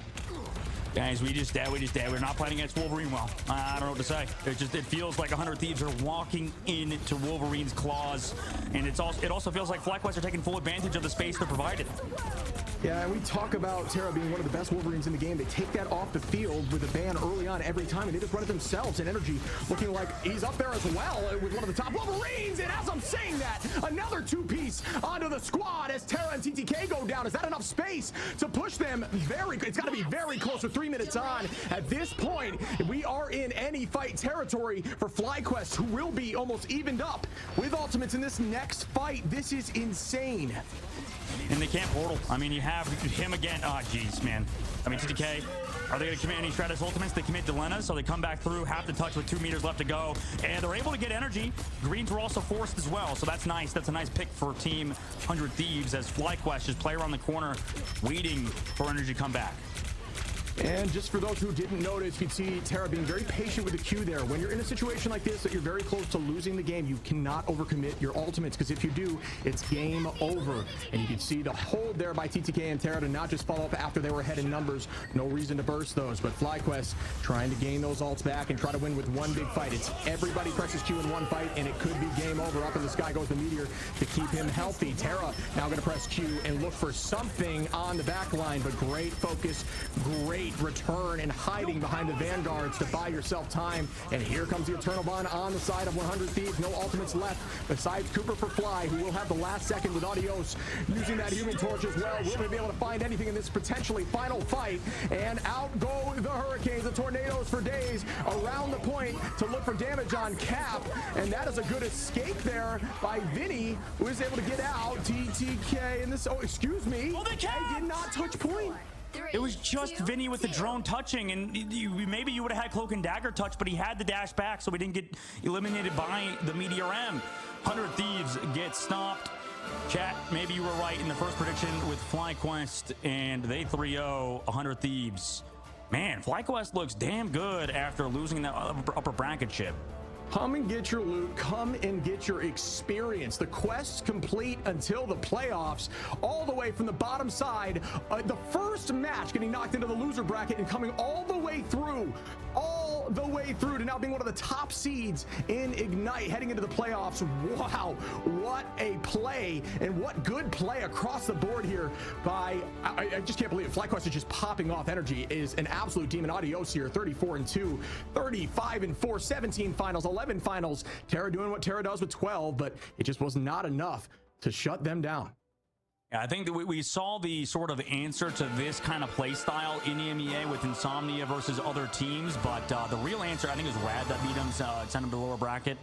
Guys, we just dead. We're not playing against Wolverine well. I don't know what to say. It feels like 100 Thieves are walking into Wolverine's claws, and it also feels like FlyQuest are taking full advantage of the space they're provided. Yeah, and we talk about Terra being one of the best Wolverines in the game. They take that off the field with a ban early on every time, and they just run it themselves. And Energy looking like he's up there as well with one of the top Wolverines. And as I'm saying that, another 2-piece onto the squad as Terra and TTK go down. Is that enough space to push them? It's got to be very close with 3 minutes on. At this point, we are in any fight territory for FlyQuest, who will be almost evened up with ultimates in this next fight. This is insane. In the camp portal, I mean, you have him again. Oh, jeez, man. I mean, TTK, are they going to commit any Stratus ultimates? They commit Delena, so they come back through, half the touch with 2 meters left to go, and they're able to get energy. Greens were also forced as well, so that's nice. That's a nice pick for Team 100 Thieves as FlyQuest just play around the corner, waiting for energy to come back. And just for those who didn't notice, you can see Terra being very patient with the Q there. When you're in a situation like this, that you're very close to losing the game, you cannot overcommit your ultimates, because if you do, it's game over. And you can see the hold there by TTK and Terra to not just follow up after they were ahead in numbers. No reason to burst those, but FlyQuest trying to gain those ults back and try to win with one big fight. It's everybody presses Q in one fight, and it could be game over. Up in the sky goes the Meteor to keep him healthy. Terra now going to press Q and look for something on the back line, but great focus, great return and hiding behind the Vanguards to buy yourself time. And here comes the Eternal Bond on the side of 100 Thieves. No ultimates left besides Cooper for Fly, who will have the last second with Adios using that Human Torch as well. Will they be able to find anything in this potentially final fight? And out go the Hurricanes, the Tornadoes for days around the point to look for damage on Cap. And that is a good escape there by Vinny, who is able to get out. TTK in this, oh, excuse me. Oh, the Cap! I did not touch point. It was just Vinny with the drone touching, and maybe you would have had Cloak and Dagger touch, but he had the dash back, so we didn't get eliminated by the Meteor M. 100 Thieves get stopped. Chat, maybe you were right in the first prediction with FlyQuest, and they 3-0 100 Thieves. Man, FlyQuest looks damn good after losing that upper bracket chip. Come and get your loot. Come and get your experience. The quest's complete until the playoffs, all the way from the bottom side. The first match getting knocked into the loser bracket and coming all the way through to now being one of the top seeds in Ignite, heading into the playoffs. Wow, what a play, and what good play across the board here by, I just can't believe it. FlyQuest is just popping off. Energy is an absolute demon. Adios here, 34-2, 35-4, 17 finals, 11 finals. Terra doing what Terra does with 12, but it just was not enough to shut them down. Yeah, I think that we saw the sort of answer to this kind of play style in EMEA with Insomnia versus other teams, but the real answer, I think, is Rad that beat him, sent him to the lower bracket.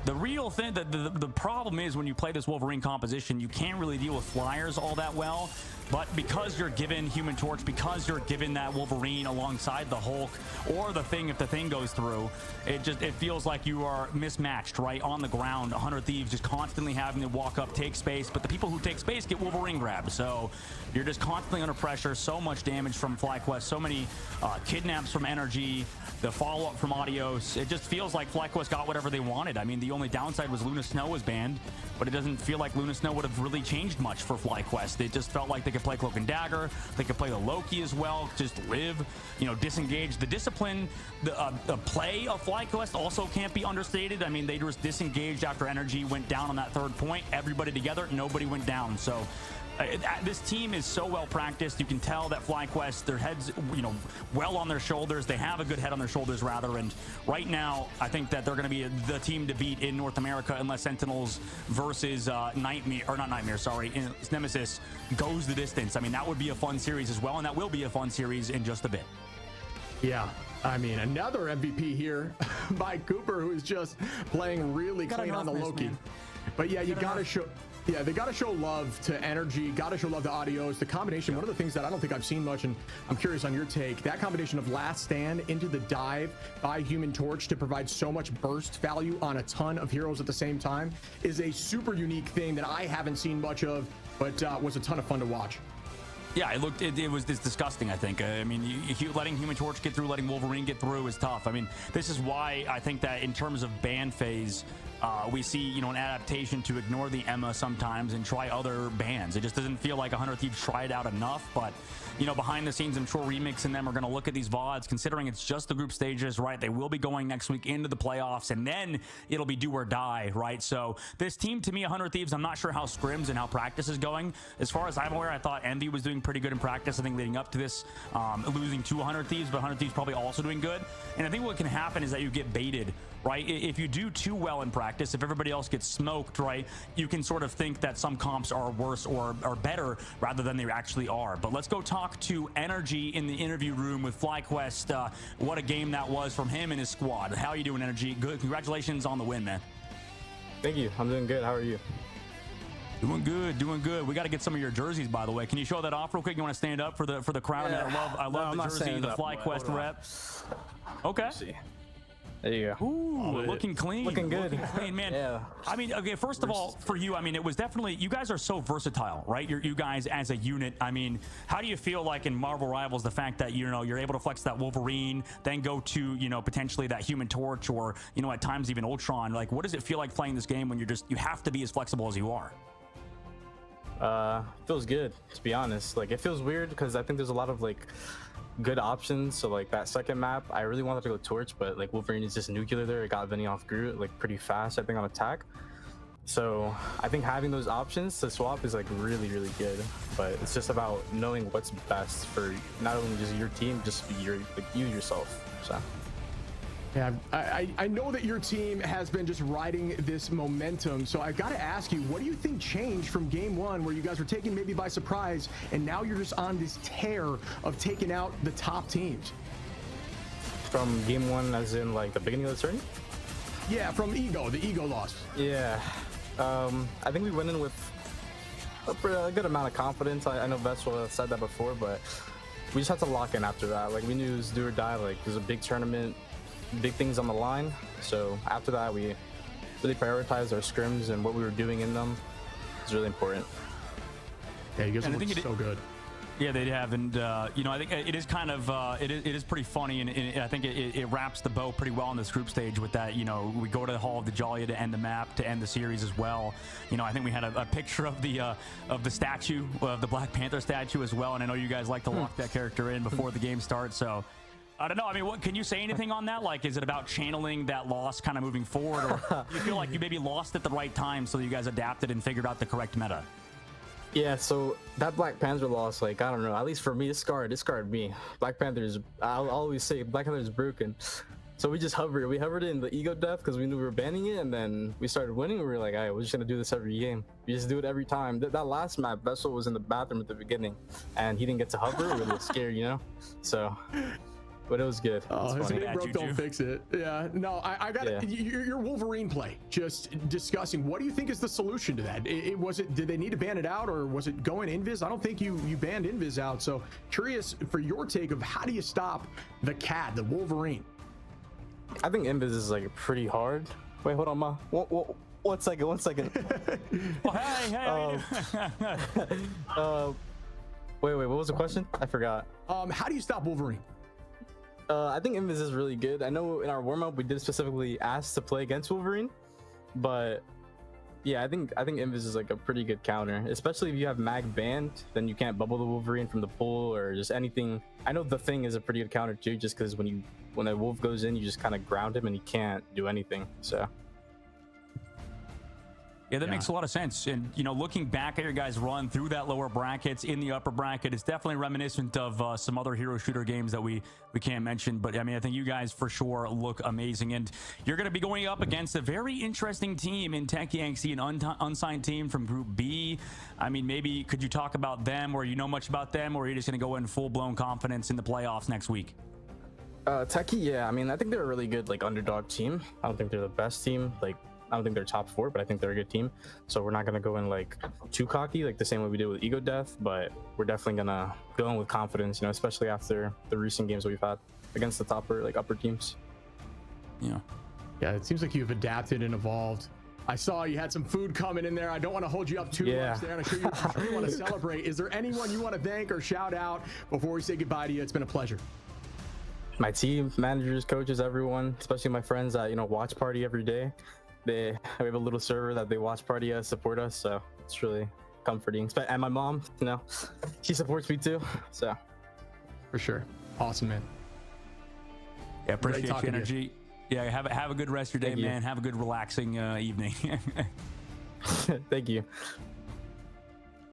The real thing, the problem is when you play this Wolverine composition, you can't really deal with flyers all that well. But because you're given Human Torch, because you're given that Wolverine alongside the Hulk or the Thing, if the Thing goes through, it feels like you are mismatched, right, on the ground. 100 Thieves just constantly having to walk up, take space, but the people who take space get Wolverine grabbed. So you're just constantly under pressure. So much damage from FlyQuest, so many kidnaps from Energy, the follow-up from Adios. It just feels like FlyQuest got whatever they wanted. I mean, the only downside was Luna Snow was banned, but it doesn't feel like Luna Snow would have really changed much for FlyQuest. It just felt like they could play Cloak and Dagger, they could play the Loki as well, just live, disengage. The discipline, the play of FlyQuest also can't be understated. I mean, they just disengaged after Energy went down on that third point. Everybody together, nobody went down. So this team is so well practiced. You can tell that FlyQuest, their heads, well on their shoulders. They have a good head on their shoulders, rather. And right now, I think that they're going to be the team to beat in North America unless Sentinels versus Nemesis goes the distance. I mean, that would be a fun series as well, and that will be a fun series in just a bit. Yeah, I mean, another MVP here by Cooper, who is just playing really clean on the Loki. Man. But yeah, you gotta show. Yeah, they got to show love to Energy, got to show love to Adios. The combination, one of the things that I don't think I've seen much, and I'm curious on your take, that combination of Last Stand into the dive by Human Torch to provide so much burst value on a ton of heroes at the same time is a super unique thing that I haven't seen much of, but was a ton of fun to watch. Yeah, it was disgusting, I think. I mean, letting Human Torch get through, letting Wolverine get through is tough. I mean, this is why I think that in terms of ban phase, we see, an adaptation to ignore the Emma sometimes and try other bans. It just doesn't feel like 100 Thieves tried out enough, but, behind the scenes, I'm sure Remix and them are going to look at these VODs, considering it's just the group stages, right? They will be going next week into the playoffs, and then it'll be do or die, right? So this team, to me, 100 Thieves, I'm not sure how scrims and how practice is going. As far as I'm aware, I thought Envy was doing pretty good in practice, I think, leading up to this, losing to 100 Thieves, but 100 Thieves probably also doing good. And I think what can happen is that you get baited, right? If you do too well in practice, if everybody else gets smoked, right, you can sort of think that some comps are worse or better rather than they actually are. But let's go talk to Energy in the interview room with FlyQuest. What a game that was from him and his squad. How are you doing, Energy? Good. Congratulations on the win, man. Thank you. I'm doing good. How are you? Doing good. We got to get some of your jerseys, by the way. Can you show that off real quick? You want to stand up for the crowd? Yeah. I love the jersey, the FlyQuest rep. Okay. There you go. Ooh, looking clean. Looking good. Looking clean, man. Yeah. I mean, okay, first of all, for you, I mean, it was definitely, you guys are so versatile, right? You guys as a unit. I mean, how do you feel like in Marvel Rivals, the fact that, you're able to flex that Wolverine, then go to, potentially that Human Torch or, at times even Ultron? Like, what does it feel like playing this game when you have to be as flexible as you are? Feels good, to be honest. Like, it feels weird because I think there's a lot of good options. So that second map, I really wanted to go Torch, but Wolverine is just nuclear there. It got Vinny off Groot pretty fast, I think, on attack. So I think having those options to swap is really, really good. But it's just about knowing what's best for not only just your team, just you yourself. So. Yeah, I know that your team has been just riding this momentum, so I've got to ask you, what do you think changed from game one, where you guys were taken maybe by surprise, and now you're just on this tear of taking out the top teams? From game one, as in the beginning of the tourney? Yeah, from the ego loss. Yeah, I think we went in with a good amount of confidence. I know Vessel said that before, but we just had to lock in after that. We knew it was do or die. It was a big tournament. Big things on the line. So after that, we really prioritized our scrims and what we were doing in them. It's really important. Yeah, you guys look so good. Yeah, they have, and you know, I think it is kind of it is pretty funny, and I think it wraps the bow pretty well on this group stage with that. You know, we go to the Hall of the Jolly to end the map, to end the series as well. You know, I think we had a picture of the statue, of the Black Panther statue as well, and I know you guys like to lock that character in before the game starts, so. I don't know. I mean, what can you say anything on that? Like, is it about channeling that loss kind of moving forward, or do you feel like you maybe lost at the right time so you guys adapted and figured out the correct meta? Yeah, so that Black Panther loss, like, I don't know, at least for me, it scarred me. Black Panther is, I'll always say, Black Panther is broken. So we just hovered. We hovered in the ego death because we knew we were banning it, and then we started winning. We were like, all right, we're just going to do this every game. We just do it every time. That last map, Vessel was in the bathroom at the beginning, and he didn't get to hover. We were a little scared, you know? So... But it was good. Oh, it's if it broke, don't fix it. Yeah, no, I got your Wolverine play. Just discussing, what do you think is the solution to that? Did they need to ban it out, or was it going invis? I don't think you banned invis out. So curious for your take of how do you stop the cat, the Wolverine? I think invis is like pretty hard. Wait, hold on, ma. One second. Oh, hey. Wait, what was the question? I forgot. How do you stop Wolverine? I think invis is really good. I know in our warm-up we did specifically ask to play against Wolverine, but yeah, I think invis is like a pretty good counter, especially if you have mag banned. Then you can't bubble the Wolverine from the pool or just anything. I know the thing is a pretty good counter too, just because when the wolf goes in, you just kind of ground him and he can't do anything. So. Yeah, that makes a lot of sense. And, you know, looking back at your guys' run through that lower brackets in the upper bracket, it's definitely reminiscent of some other hero shooter games that we can't mention. But, I mean, I think you guys for sure look amazing. And you're going to be going up against a very interesting team in Tech Yankee, an unsigned team from Group B. I mean, maybe could you talk about them, or you know much about them, or are you just going to go in full-blown confidence in the playoffs next week? Techie, yeah. I mean, I think they're a really good, like, underdog team. I don't think they're the best team. Like, I don't think they're top 4, but I think they're a good team. So we're not going to go in like too cocky, like the same way we did with Ego Death, but we're definitely going to go in with confidence, you know, especially after the recent games that we've had against the upper teams. Yeah, it seems like you've adapted and evolved. I saw you had some food coming in there. I don't want to hold you up too much there. I'm sure you want to celebrate. Is there anyone you want to thank or shout out before we say goodbye to you? It's been a pleasure. My team, managers, coaches, everyone, especially my friends that, you know, watch party every day. We have a little server that they watch party us, support us, so it's really comforting. And my mom, you know, she supports me too, so. For sure. Awesome, man. Yeah, appreciate your energy. Yeah, have a good rest of your day, man. Have a good relaxing evening. Thank you.